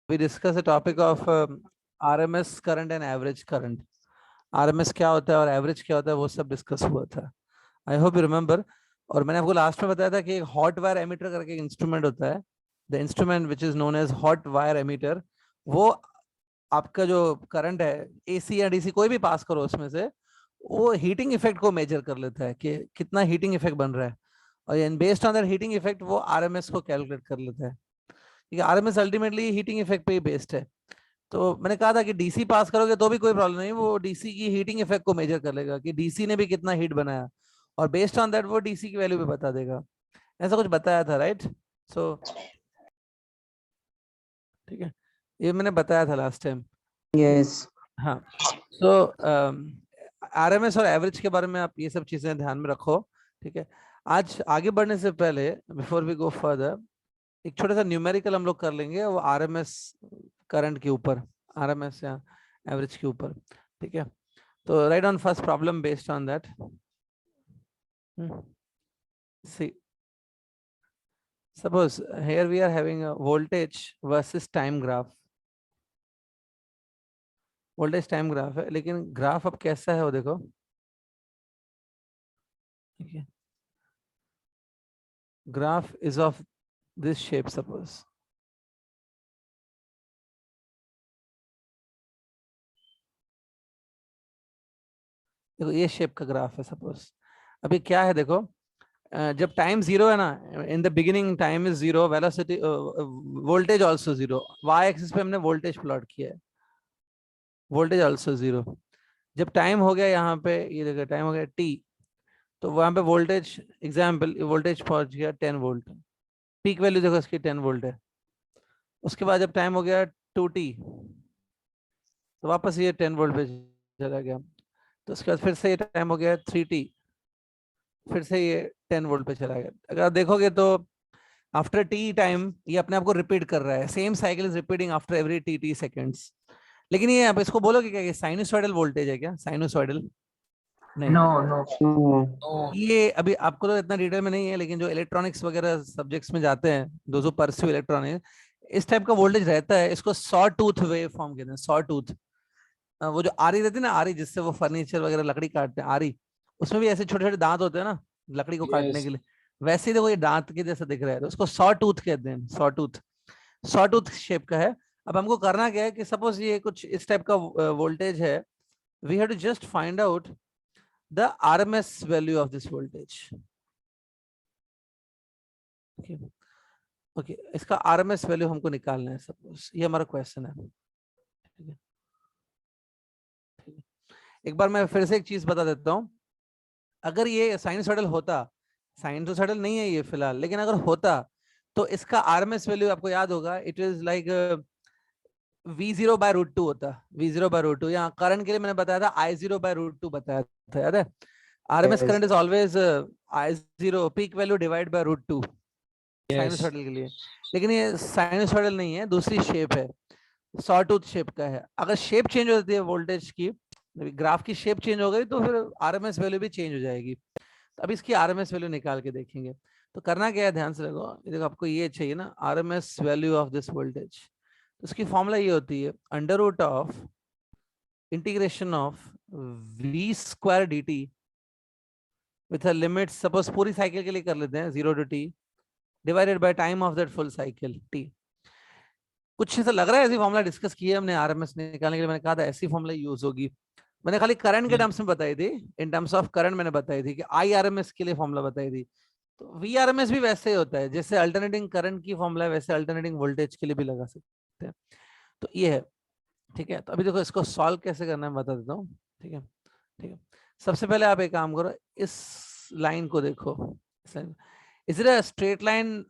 we discuss the topic of RMS current and average current. RMS क्या होता है और एवरेज क्या होता है वो सब डिस्कस हुआ था. I hope you remember. और मैंने आपको लास्ट में बताया था कि एक हॉट वायर एमीटर करके एक इंस्ट्रूमेंट होता है. The instrument which is known as hot wire ammeter, वो आपका जो करंट है एसी या डीसी कोई भी पास करो उसमें से, वो हीटिंग इफेक्ट को मेजर कर लेता है कि कितना हीटिंग इफेक्ट बन रहा है. और based on that heating effect वो आरएमएस को कैलकुलेट कर लेता है. ठीक है, आरएमएस अल्टीमेटली हीटिंग इफेक्ट पे ही बेस्ड है. तो मैंने कहा था कि डीसी पास करोगे तो भी कोई प्रॉब्लम नहीं, वो डीसी की हीटिंग इफेक्ट को मेजर कर लेगा कि डीसी ने भी कितना हीट बनाया, और बेस्ड ऑन दैट वो डीसी की वैल्यू भी बता देगा. ऐसा कुछ बताया था, राइट? सो ठीक है, ये मैंने बताया था लास्ट टाइम. यस. हाँ. सो आरएमएस और एवरेज के बारे में आप ये सब चीजें ध्यान में रखो. ठीक है, आज आगे बढ़ने से पहले, बिफोर वी गो फर्दर, एक छोटा सा न्यूमेरिकल हम लोग कर लेंगे वो आरएमएस करंट के ऊपर, आरएमएस या एवरेज के ऊपर. ठीक है, तो write on first problem based on that. See, suppose here we are having a voltage versus time graph. Voltage time graph है, लेकिन ग्राफ अब कैसा है वो देखो. ठीक है, graph is of this shape. Suppose देखो ये शेप का ग्राफ है. सपोज अभी क्या है देखो, जब टाइम जीरो है ना, in the beginning time is zero, velocity voltage also zero. Y axis पे हमने वोल्टेज प्लॉट किया है, वोल्टेज आल्सो जीरो. जब टाइम हो गया यहाँ पे, ये देखो टाइम हो गया टी, तो वहां पे वोल्टेज, एग्जाम्पल वोल्टेज पहुंच गया 10 वोल्ट. पीक वैल्यू देखो इसकी 10 वोल्ट है. उसके बाद जब टाइम हो गया 2t, तो वापस ये 10 वोल्ट पे चला गया. तो उसके बाद फिर से ये टाइम हो गया 3t, फिर से ये 10 वोल्ट पे चला गया. अगर आप देखोगे तो आफ्टर टी टाइम ये अपने आप को रिपीट कर रहा है. Same cycle is repeating after every T seconds. लेकिन ये आप इसको बोलोगे क्या, ये साइनोसॉइडल वोल्टेज है क्या? साइनोसॉइडल नहीं. No no. ये अभी आपको तो इतना डिटेल में नहीं है, लेकिन जो इलेक्ट्रॉनिक्स वगैरह सब्जेक्ट्स में जाते हैं, दो जो परस्यू इलेक्ट्रॉनिक, इस टाइप का वोल्टेज रहता है. इसको सॉ टूथ वेव फॉर्म कहते हैं. सॉ टूथ, वो जो आरी रहती है ना, आरी जिससे वो फर्नीचर वगैरह लकड़ी काटते हैं, आरी, उसमें भी ऐसे छोटे छोटे दांत होते हैं ना लकड़ी को काटने के लिए. वैसे ही देखो ये दांत के जैसा दिख रहा है, तो उसको सॉ टूथ कहते हैं. Saw tooth, saw tooth shape का है. अब हमको करना क्या है कि सपोज ये कुछ इस टाइप का वोल्टेज है. We have to just find out the RMS value of this voltage. Okay, इसका आरएमएस वैल्यू हमको निकालना है. सपोज ये हमारा क्वेश्चन है. ठीक है, एक बार मैं फिर से एक चीज बता देता हूँ. अगर ये साइनसॉइडल होता, साइनसॉइडल नहीं है ये फिलहाल, लेकिन अगर होता तो इसका आरएमएस वैल्यू आपको याद होगा, इट इज लाइक V0/√2 होता. V0/√2, यहाँ करंट के लिए मैंने बताया था I0/√2 बताया था, याद है? RMS current is always I0 peak value divide by √2 sinusoidal के लिए. लेकिन ये साइनसॉइडल नहीं है, दूसरी शेप है, सॉटूथ शेप का है. अगर शेप चेंज हो जाती है वोल्टेज की, ग्राफ की शेप चेंज हो गई, तो फिर आरएमएस वैल्यू भी चेंज हो जाएगी. तो अब इसकी आरएमएस वैल्यू निकाल के देखेंगे. तो करना क्या है, ध्यान से देखो. देखो आपको ये चाहिए ना RMS value of this voltage. तो उसकी फॉर्मूला ये होती है under root of integration of v² dt with a limit. Suppose पूरी साइकिल के लिए कर लेते हैं 0 to t divided by time of that full cycle t. कुछ ऐसा लग रहा है ऐसी फॉर्मूला डिस्कस की है हमने आरएमएस निकालने के लिए. मैंने कहा था ऐसी फॉर्मूला यूज होगी. मैंने खाली करंट के टर्म्स में बताई थी, इन टर्म्स ऑफ करंट मैंने बताई थी कि IRMS के लिए फॉर्मूला बताई थी. तो VRMS भी वैसे ही होता है, जैसे अल्टरनेटिंग करंट की फॉर्मूला है वैसे अल्टरनेटिंग वोल्टेज के लिए भी लगा सकते हैं. तो ये है. ठीक है, तो अभी देखो इसको सॉल्व कैसे करना है बता देता हूँ. ठीक है, ठीक है. सबसे पहले आप एक काम करो, इस लाइन को देखो. Is it a straight line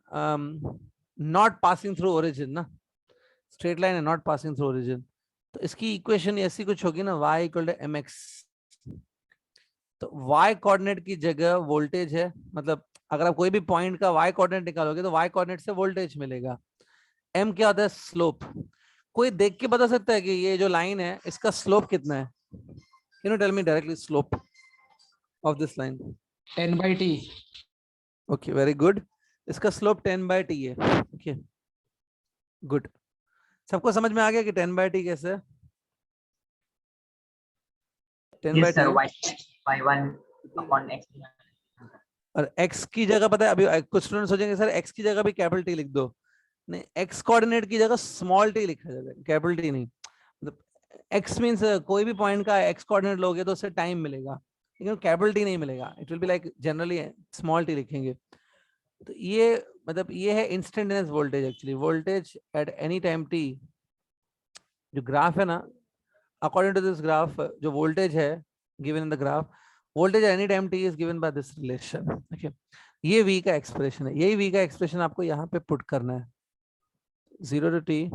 not passing through origin ना? स्ट्रेट लाइन है नॉट पासिंग थ्रू ओरिजिन. तो इसकी इक्वेशन ऐसी कुछ होगी ना, y = mx. तो y कोऑर्डिनेट की जगह वोल्टेज है, मतलब अगर आप कोई भी पॉइंट का y कोऑर्डिनेट निकालोगे तो y कोऑर्डिनेट से वोल्टेज मिलेगा. m क्या होता है? स्लोप. कोई देख के बता सकता है कि ये जो लाइन है इसका स्लोप कितना है? Can you tell me directly slope of this line? 10/t. Okay, very good. इसका स्लोप 10/t है. Okay, good. सबको समझ में आ गया कि 10/t कैसे है? 10/t Yes, sir. Y1 upon X. और x की जगह पता है, अभी कुछ स्टूडेंट सोचेंगे सर x की जगह भी कैपिटल टी लिख दो। नहीं, x कोऑर्डिनेट की जगह स्मॉल टी लिखा जाता है, कैपिटल टी नहीं। मतलब x मींस कोई भी पॉइंट का x कोऑर्डिनेट लोगे तो उससे टाइम मिलेगा, लेकिन कैपिटल टी नहीं मिलेगा। It will be like generally small T लिखेंगे। तो ये मतलब ये है instantaneous voltage. Actually voltage at any time T, जो ग्राफ है ना, अकॉर्डिंग टू दिस ग्राफ, जो वोल्टेज है given in the graph, voltage at any time T is given by this relation. Okay, ये v का एक्सप्रेशन है, यही v का एक्सप्रेशन आपको यहाँ पे पुट करना है। 0 to t,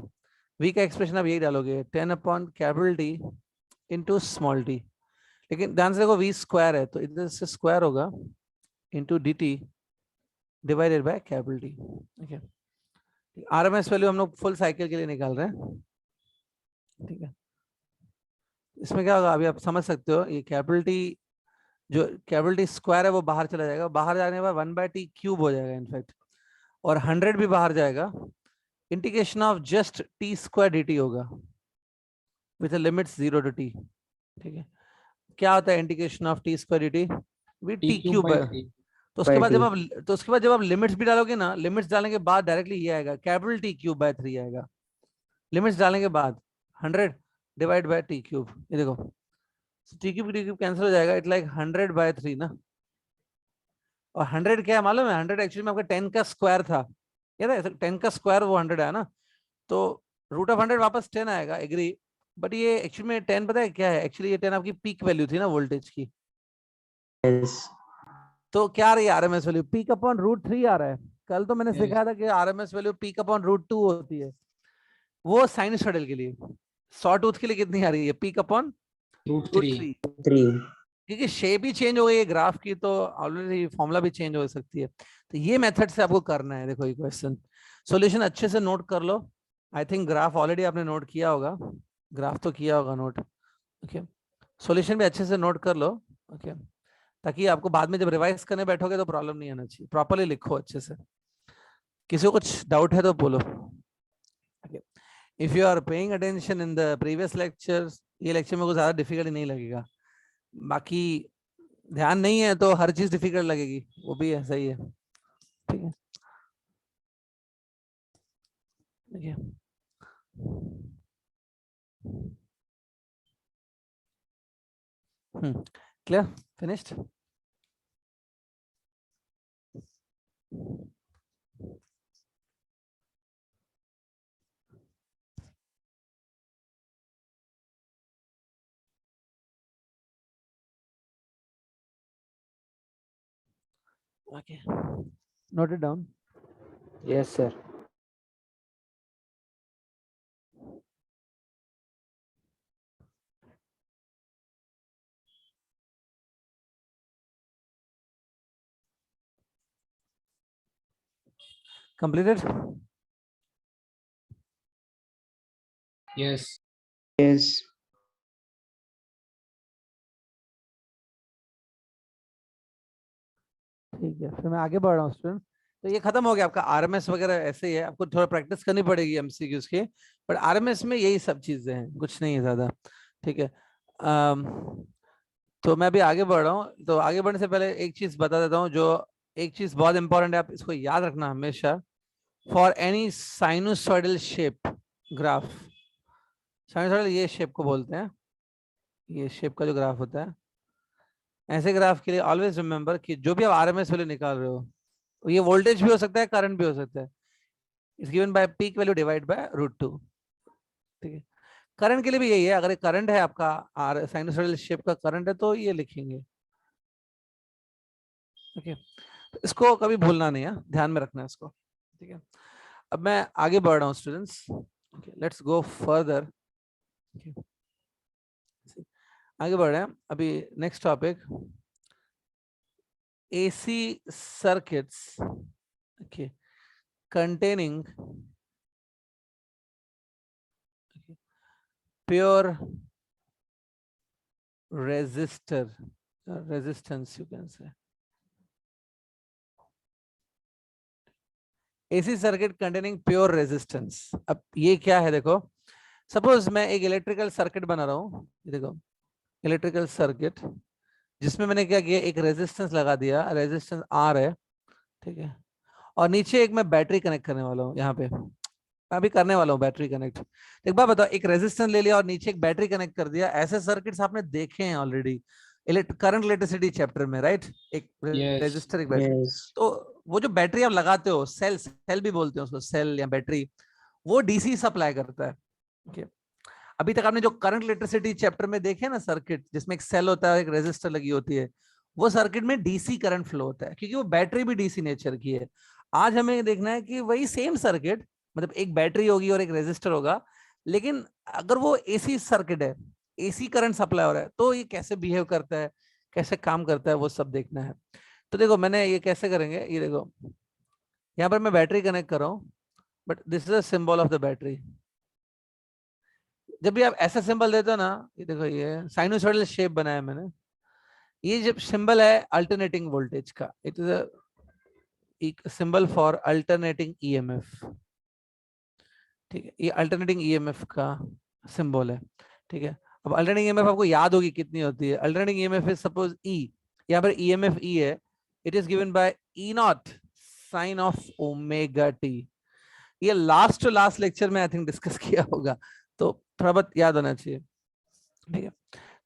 v का एक्सप्रेशन आप यही डालोगे 10 upon capital T into small T. लेकिन ध्यान से देखो v स्क्वायर है तो इधर से स्क्वायर होगा into D T divided by capital T. Okay, RMS value हम लोग फुल साइकिल के लिए निकाल रहे हैं। ठीक है, इसमें क्या होगा अभी आप समझ सकते हो। ये कैपिटल टी, जो कैपिटल टी स्क्वायर है वो बाहर चला जाएगा, बाहर जाने के बाद 1/t क्यूब हो जाएगा इनफैक्ट, और 100 भी बाहर जाएगा। Integration of just T square D T होगा विथ लिमिट्स 0 to t। ठीक है, क्या होता है integration of T square D T with T cube. तो उसके बाद जब आप लिमिट्स भी डालोगे ना, लिमिट्स डालने के बाद डायरेक्टली ये आएगा कैपिटल टी क्यूब बाय 3 आएगा। लिमिट्स डालने के बाद 100 डिवाइड बाय टी क्यूब, ये देखो टी क्यूब कैंसिल हो जाएगा, इट लाइक 100/3 ना। और 100 क्या है मालूम है? 100 एक्चुअली में आपका 10 का स्क्वायर था, याद है? 10 का स्क्वायर वो 100 है ना, तो रूट ऑफ 100 वापस 10 आएगा, एग्री। बट ये एक्चुअली में 10 पता है क्या है? एक्चुअली ये 10 आपकी पीक वैल्यू थी ना वोल्टेज की। yes, तो क्या आ रही है आरएमएस वैल्यू? पीक अपॉन √3 आ रहा है। कल तो मैंने Yes. सिखाया था कि आरएमएस वैल्यू पीक अपॉन √2 होती है, वो साइनसॉइडल के लिए। सॉ टूथ के लिए कितनी आ रही है? Peak upon √3। 3 क्योंकि शेप ही चेंज हो गई है ग्राफ की, तो ऑलरेडी फॉर्मूला भी चेंज हो सकती है। तो ये मेथड से आपको करना है। देखो ये क्वेश्चन सॉल्यूशन अच्छे से नोट कर लो। आई थिंक ग्राफ ऑलरेडी आपने नोट किया होगा, ग्राफ तो किया होगा नोट। ओके, सॉल्यूशन भी अच्छे से नोट कर लो। ओके, ताकि आपको बाद में जब रिवाइज करने बैठोगे तो प्रॉब्लम नहीं आना चाहिए। प्रॉपर्ली लिखो अच्छे से। किसी को कुछ डाउट है तो बोलो। If you are paying attention in the previous lectures, ये लेक्चर में कुछ ज्यादा डिफिकल्ट नहीं लगेगा। बाकी ध्यान नहीं है तो हर चीज डिफिकल्ट लगेगी, वो भी है, सही है। ठीक है, देखिए clear, finished. Okay, note it down. yes sir, completed. yes, yes, ठीक है, फिर मैं आगे बढ़ रहा हूँ स्टूडेंट। तो ये खत्म हो गया आपका आरएमएस वगैरह। ऐसे ही है, आपको थोड़ा प्रैक्टिस करनी पड़ेगी एमसीक्यूज की, बट आरएमएस में यही सब चीजें हैं, कुछ नहीं है ज्यादा। ठीक है, तो मैं अभी आगे बढ़ रहा हूँ। तो आगे बढ़ने से पहले एक चीज बता देता हूँ, जो एक चीज बहुत इंपॉर्टेंट है, आप इसको याद रखना हमेशा। For any sinusoidal shape graph, sinusoidal ये शेप को बोलते हैं, ये शेप का जो ग्राफ होता है, ऐसे ग्राफ के लिए ऑलवेज रिमेंबर कि जो भी आप आरएमएस वैल्यू निकाल रहे हो, ये वोल्टेज भी हो सकता है, करंट भी हो सकता है। Is given bye peak value divide by √2। ठीक है, करंट के लिए भी यही है। अगर करंट है आपका, आर साइनोसॉइडल शेप का करंट है, तो ये लिखेंगे। ओके, तो इसको कभी भूलना नहीं है, ध्यान में रखना है इसको। ठीक है, अब मैं आगे बढ़ रहा हूँ स्टूडेंट्स। Let's go further. आगे बढ़ रहे हैं अभी। Next topic, AC circuits, okay, containing pure resistance you can say। AC circuit containing pure resistance। अब ये क्या है देखो, सपोज मैं एक इलेक्ट्रिकल सर्किट बना रहा हूँ, ये देखो इलेक्ट्रिकल सर्किट, जिसमें मैंने क्या किया, एक रेजिस्टेंस लगा दिया, रेजिस्टेंस आर है, ठीक है, और नीचे एक मैं बैटरी कनेक्ट करने वाला हूँ, यहाँ पे मैं अभी करने वाला हूँ बैटरी कनेक्ट। एक बार बताओ, एक रेजिस्टेंस ले लिया और नीचे एक बैटरी कनेक्ट कर दिया, ऐसे सर्किट्स आपने देखे हैं ऑलरेडी करंट इलेक्ट्रिसिटी चैप्टर में, राइट? एक रेजिस्टर, एक बैटरी। Yes. तो वो जो बैटरी आप लगाते हो, सेल, सेल भी बोलते हैं उसको, सेल या बैटरी, वो डीसी सप्लाई करता है। ओके, अभी तक आपने जो करंट इलेक्ट्रिसिटी चैप्टर में देखे ना सर्किट, जिसमें एक सेल होता है, एक रेजिस्टर लगी होती है, वो सर्किट में डीसी करंट फ्लो होता है, क्योंकि वो बैटरी भी डीसी नेचर की है। आज हमें देखना है कि वही सेम सर्किट, मतलब एक बैटरी होगी और एक रेजिस्टर होगा, लेकिन अगर वो एसी सर्किट है, एसी करंट सप्लाई हो रहा है, तो ये कैसे बिहेव करता है, कैसे काम करता है, वो सब देखना है। तो देखो मैंने ये कैसे करेंगे, ये देखो यहाँ पर मैं बैटरी कनेक्ट कर रहा हूँ, but this is a symbol of the battery. जब भी आप ऐसा सिंबल देते हो ना, ये देखो ये साइनोसॉइडल शेप बनाया मैंने, ये जब सिंबल है अल्टरनेटिंग वोल्टेज का, it is a symbol for alternating EMF, ठीक है, ये अल्टरनेटिंग ईएमएफ का सिंबल है, ठीक है। अब अल्टरनेटिंग ईएमएफ आपको याद होगी कितनी होती है, alternating EMF is suppose E, यहाँ पर ईएमएफ ई है, it is given by E naught sine of omega T. ये लास्ट टू लास्ट लेक्चर में आई थिंक डिस्कस किया होगा, तो थोड़ा बहुत याद होना चाहिए, ठीक है।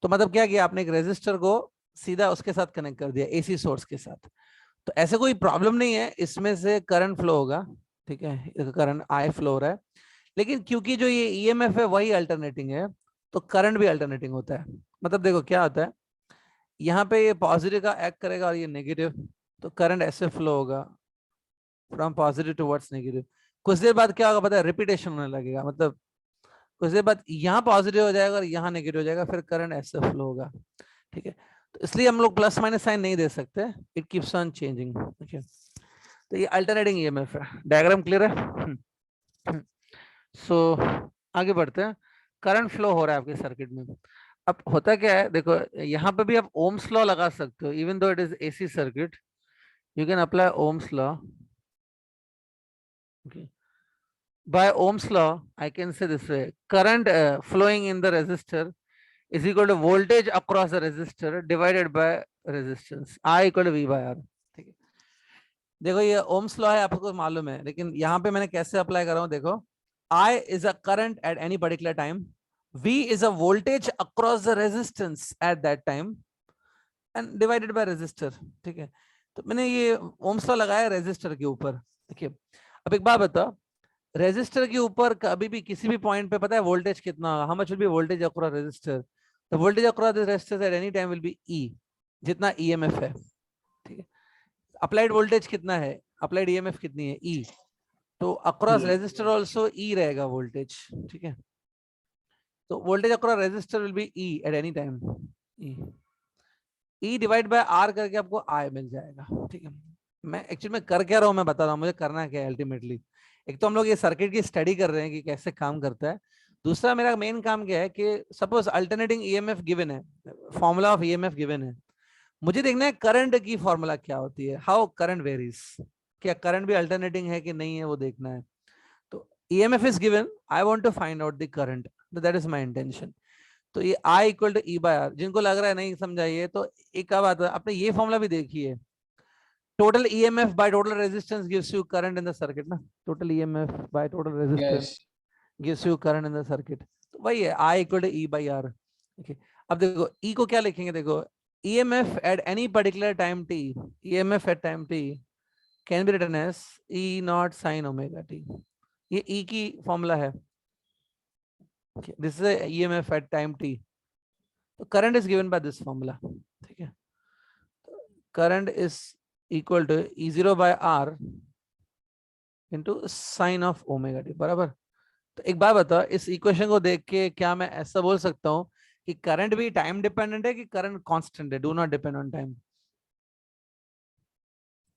तो मतलब क्या किया आपने, एक रेजिस्टर को सीधा उसके साथ कनेक्ट कर दिया, एसी सोर्स के साथ, तो ऐसे कोई प्रॉब्लम नहीं है, इसमें से करंट फ्लो होगा, ठीक है, करंट आई फ्लो हो रहा है, लेकिन क्योंकि जो ये ईएमएफ है वही अल्टरनेटिंग है, तो करंट भी अल्टरनेटिंग होता है। मतलब देखो क्या होता है, यहाँ पे ये पॉजिटिव का एक्ट करेगा और ये नेगेटिव, तो करंट ऐसे फ्लो होगा फ्रॉम पॉजिटिव टुवर्ड्स नेगेटिव। कुछ देर बाद क्या होगा पता है, रिपीटेशन होने लगेगा, मतलब कुछ देर बाद यहाँ पॉजिटिव हो जाएगा और यहाँ नेगेटिव हो जाएगा, फिर करंट ऐसे फ्लो होगा, ठीक है। तो इसलिए हम लोग प्लस माइनस साइन नहीं दे सकते, it keeps on changing, okay. तो ये अल्टरनेटिंग ईएमएफ है, डायग्राम क्लियर है? सो आगे बढ़ते हैं, करंट फ्लो हो रहा है आपके सर्किट में। अब होता क्या है, देखो यहाँ पे भी आप ओम्स लॉ लगा सकते हो, even though it is AC circuit, you can apply Ohm's law, okay. By Ohm's law, I can say this way: current flowing in the resistor is equal to voltage across the resistor divided by resistance. I equal to V by R. ठीक है, देखो ये Ohm's law है, आपको मालूम है, लेकिन यहाँ पे मैंने कैसे अप्लाई कर रहा हूँ, देखो I is a current at any particular time, V is a voltage across the resistance at that time and divided by resistor, ठीक है। तो मैंने ये ओम्स लॉ लगाया रेजिस्टर के ऊपर, देखिए। अब एक बात बताओ, रेजिस्टर के ऊपर कभी भी किसी भी पॉइंट पे पता है वोल्टेज कितना होगा, how much will be voltage across resistor, the voltage across this resistor at any time will be E, जितना ईएमएफ है, ठीक है। अप्लाइड वोल्टेज कितना है, अप्लाइड ईएमएफ कितनी है, ई, तो अक्रॉस रेजिस्टर आल्सो ई रहेगा वोल्टेज, ठीक है। तो voltage across resistor will be E at any time, E divide by R करके आपको आई मिल जाएगा, ठीक है। मैं एक्चुअली में कर क्या रहा हूँ, मैं बता रहा हूँ मुझे करना क्या है अल्टीमेटली। एक तो हम लोग ये सर्किट की स्टडी कर रहे हैं कि कैसे काम करता है, दूसरा मेरा मेन काम क्या है कि सपोज अल्टरनेटिंग ईएमएफ गिवन है, फॉर्मूला ऑफ ईएमएफ गिवन है, मुझे देखना है करंट की फॉर्मूला क्या होती है, हाउ करंट वेरीज, क्या करंट भी अल्टरनेटिंग है कि नहीं है वो देखना है। तो EMF is given, I want to find out the current, that is my intention. तो ये I equal to E by R, जिनको लग रहा है नहीं समझाइए तो एक बात है, आपने ये फॉर्मूला भी देखी है, total EMF by total resistance gives you current in the circuit ना, total EMF by total resistance gives you current in the circuit, तो वही है I equal to E by R, okay। अब देखो E को क्या लिखेंगे, देखो EMF at any particular time t, EMF at time t can be written as E naught sin omega t, ये E की फॉर्मूला है, okay। This is a EMF at time t, तो current is given by this formula, ठीक है। current is equal to E0 by R into sin of omega t, बराबर। तो एक बात बताओ, इस इक्वेशन को देख के क्या मैं ऐसा बोल सकता हूँ कि करंट भी टाइम डिपेंडेंट है कि करंट कांस्टेंट है, do not depend on time,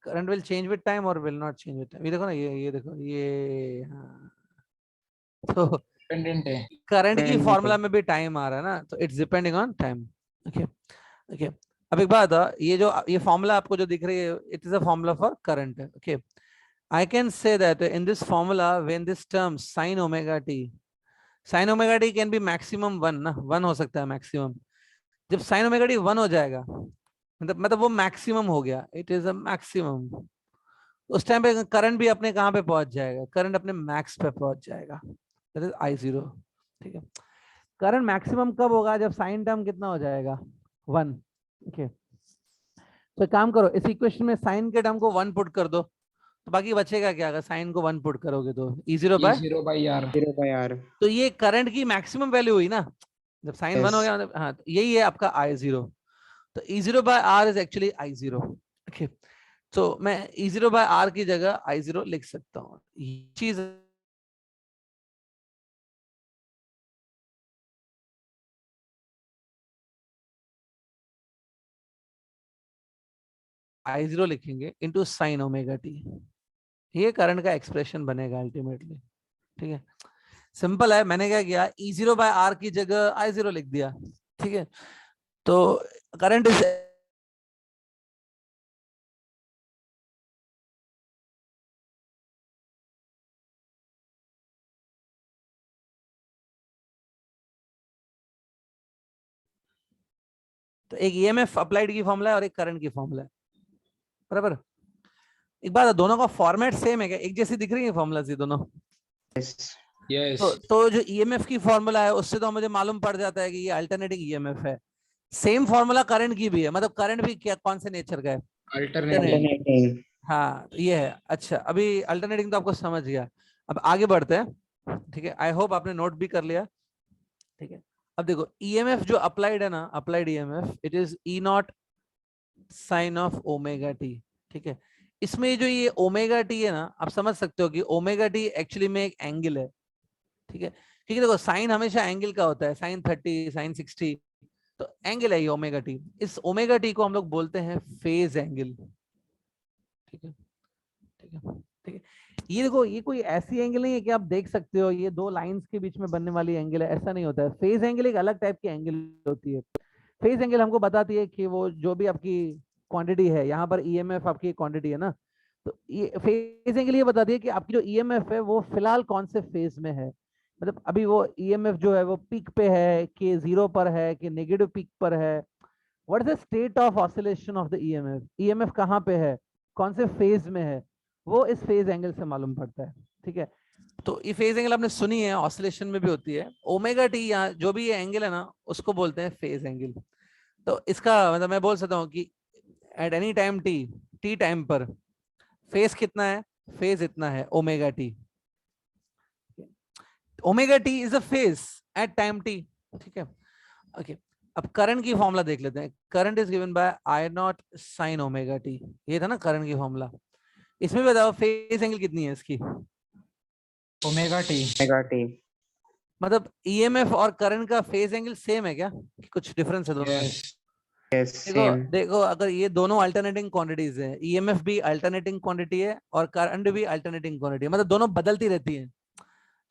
current will change with time और will not change with time. ये देखो ना, ये देखो ये, हाँ, तो डिपेंडेंट है, करंट की फॉर्मूला में भी टाइम आ रहा है ना, तो it's depending on time, okay okay. अब एक बात, ये जो ये फॉर्मूला आपको जो दिख रही है, it is a formula for current, okay. I can say that in this formula, when this term sin omega t, sign omega T can be maximum 1 ना, 1 हो सकता है मैक्सिमम। जब साइन ओमेगा टी 1 हो जाएगा मतलब वो मैक्सिमम हो गया, इट इज अ मैक्सिमम। उस टाइम पे करंट भी अपने कहां पे पहुंच जाएगा, करंट अपने मैक्स पे पहुंच जाएगा, दैट इज आई जीरो। ठीक है, करंट मैक्सिमम कब होगा, जब साइन टर्म कितना हो जाएगा 1। ओके, तो काम करो, इस इक्वेशन में साइन के टर्म को 1 पुट कर दो, तो बाकी बचेगा क्या, अगर साइन को 1 पुट करोगे तो E zero E by, 0 by R. 0 by R. तो ये करंट की मैक्सिमम वैल्यू हुई ना, जब साइन 1 हो Yes. गया मतलब, हाँ, तो यही है आपका आई जीरो। तो E zero by R is actually I zero. Okay, तो मैं ई जीरो बाय आर की जगह आई जीरो लिख सकता हूँ, ये चीज आई जीरो लिखेंगे इंटू साइन ओमेगा टी, ये करंट का एक्सप्रेशन बनेगा अल्टीमेटली। ठीक है, सिंपल है, मैंने क्या किया, ई जीरो बाय आर की जगह आई जीरो लिख दिया। ठीक है, तो करंट इज तो एक ईएमएफ अप्लाइड की फॉर्मूला है और एक करंट की फॉर्मूला है, बराबर। एक बात, दोनों का फॉर्मेट सेम है क्या, एक जैसी दिख रही है फॉर्मूला ये दोनों? Yes. Yes. तो जो ईएमएफ की फॉर्मूला है उससे तो मुझे मालूम पड़ जाता है कि ये अल्टरनेटिंग ईएमएफ है। सेम फॉर्मूला करंट की भी है, मतलब करंट भी क्या, कौन से नेचर का है, Alternating. Alternating. हाँ तो ये है। अच्छा, अभी अल्टरनेटिंग तो आपको समझ गया, अब आगे बढ़ते हैं। ठीक है, आई होप आपने नोट भी कर लिया। ठीक है, अब देखो ईएमएफ जो अप्लाइड है ना, applied EMF, it is E naught sine of omega T. ठीक है, इसमें जो ये ओमेगा टी है ना, आप समझ सकते हो कि ओमेगा टी एक्चुअली में एक एंगल है। ठीक है, क्योंकि देखो साइन हमेशा एंगल का होता है, साइन 30 साइन 60, तो एंगल है ये ओमेगा टी। इस ओमेगा टी को हम लोग बोलते हैं फेज एंगल। ठीक है, ठीक है, ठीक है, ये देखो ये कोई ऐसी एंगल नहीं है कि आप देख सकते हो ये दो लाइंस के बीच में बनने वाली एंगल है, ऐसा नहीं होता है। फेज एंगल एक अलग टाइप की एंगल होती है। फेज एंगल हमको बताती है कि वो जो भी आपकी क्वांटिटी है, यहाँ पर ईएमएफ आपकी क्वांटिटी है ना, तो ये फेज एंगल ये बताती है कि आपकी जो ईएमएफ है वो फिलहाल कौन से फेज में है। मतलब अभी वो ईएमएफ जो है वो पीक पे है कि जीरो पर है कि नेगेटिव पीक पर है। What is the state of oscillation of the EMF, EMF कहाँ पे है, कौन से फेज में है, वो इस फेज एंगल से मालूम पड़ता है। ठीक है, तो ये फेज एंगल आपने सुनी है, ऑसिलेशन में भी होती है। ओमेगा टी यहाँ जो भी ये एंगल है ना, उसको बोलते हैं फेज एंगल। तो इसका मतलब मैं बोल सकता हूँ कि at any time t, t time पर फेज कितना है, फेज इतना है omega t. Omega t is a phase at time t. ठीक है, ओके, अब करंट की फॉर्मूला देख लेते हैं। Current is given bye I naught sine omega T, ये था ना करंट की फॉर्मूला। इसमें बताओ फेज एंगल कितनी है इसकी, Omega T. Omega T. मतलब ईएमएफ और करंट का फेज एंगल सेम है क्या, कि कुछ डिफरेंस है दोनों में? Yes. Yes. देखो Same. देखो, अगर ये दोनों अल्टरनेटिंग क्वांटिटीज है, ईएमएफ भी अल्टरनेटिंग क्वांटिटी है और करंट भी अल्टरनेटिंग क्वांटिटी है, मतलब दोनों बदलती रहती है।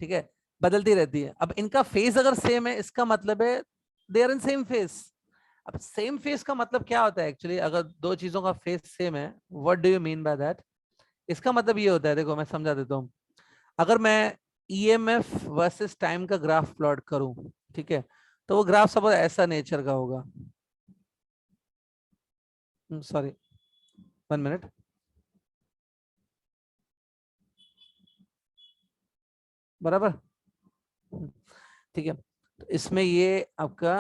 ठीक है, बदलती रहती है। अब इनका फेज अगर सेम है, इसका मतलब है they are in same phase. अब सेम फेज का मतलब क्या होता है एक्चुअली, अगर दो चीजों का फेज सेम है, what do you mean by that? इसका मतलब ये होता है, देखो मैं समझा देता हूँ। अगर मैं ईएमएफ वर्सेस टाइम का ग्राफ प्लॉट करूं, ठीक है, तो वो ग्राफ सपोज ऐसा नेचर का होगा। Sorry, 1 minute. बराबर, ठीक है, तो इसमें ये आपका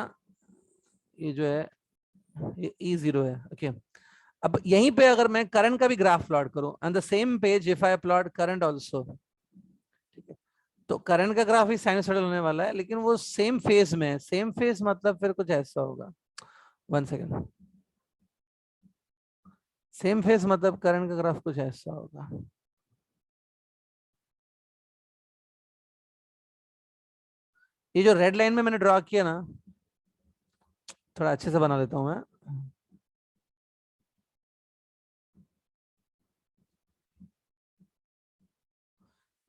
ये जो है ये E0 है। ओके, अब यहीं पे अगर मैं करंट का भी ग्राफ प्लॉट करूं on the same page, if I plot current also, ठीक है, तो करंट का ग्राफ ही साइनसॉइडल होने वाला है, लेकिन वो सेम फेज में है। सेम फेज मतलब फिर कुछ ऐसा होगा, 1 सेकेंड, सेम फेज मतलब करंट का ग्राफ कुछ ऐसा होगा। ये जो रेड लाइन में मैंने ड्रॉ किया ना, थोड़ा अच्छे से बना लेता हूं मैं।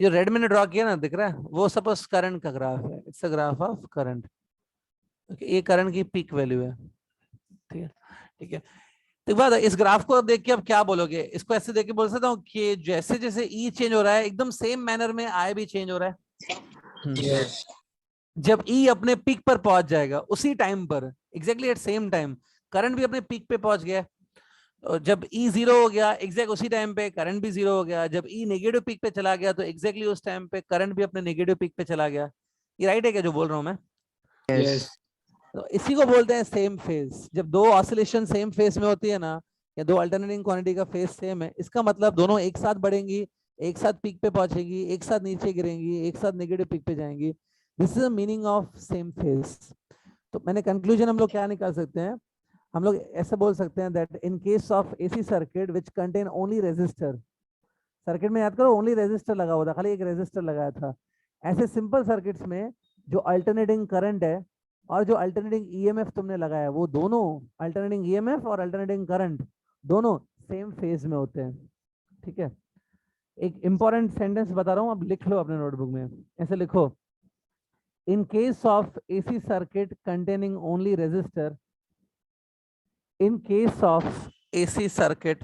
जो रेड मैंने ड्रॉ किया ना, दिख रहा है, वो सपोज करंट का ग्राफ है, it's a graph of current. ये करंट की पीक वैल्यू है। ठीक है, ठीक है, तो बात है, इस ग्राफ को अब देख के अब क्या बोलोगे, इसको ऐसे देख के बोल सकता हूँ कि जैसे जैसे ई चेंज हो रहा है, एकदम सेम मैनर में आई भी चेंज हो रहा है। Yes. जब ई अपने पीक पर पहुंच जाएगा उसी टाइम पर, exactly at same time, current भी अपने पीक पे पहुंच गया। और जब ई जीरो हो गया एग्जैक्ट उसी टाइम पे करंट भी जीरो हो गया। जब ई नेगेटिव पीक पे चला गया तो एग्जैक्टली उस टाइम पे करंट भी अपने नेगेटिव पीक पे चला गया। ये राइट है क्या जो बोल रहा हूं मैं? Yes. तो इसी को बोलते हैं सेम फेज। जब दो ऑसिलेशन सेम फेज में होती है ना, या दो अल्टरनेटिंग क्वांटिटी का फेज सेम है, इसका मतलब दोनों एक साथ बढ़ेंगी, एक साथ पीक पे पहुंचेगी, एक साथ नीचे गिरेंगी, एक साथ नेगेटिव पीक पे जाएंगी। This is the meaning of same phase. तो मैंने कंक्लूजन हम लोग क्या निकाल सकते हैं? हम लोग ऐसे बोल सकते हैं that in case of AC circuit which contain only resistor, circuit में याद करो ओनली रेजिस्टर लगा हुआ था, खाली एक रेजिस्टर लगाया था। ऐसे सिंपल सर्किट्स में जो अल्टरनेटिंग करंट है और जो अल्टरनेटिंग ईएमएफ तुमने लगाया, वो दोनों अल्टरनेटिंग ईएमएफ और अल्टरनेटिंग करंट दोनों सेम फेज में होते हैं। ठीक है, एक इंपॉर्टेंट सेंटेंस बता रहा हूं, अब लिख लो अपने नोटबुक में। ऐसे लिखो, in case of AC circuit containing only resistor, in case of AC circuit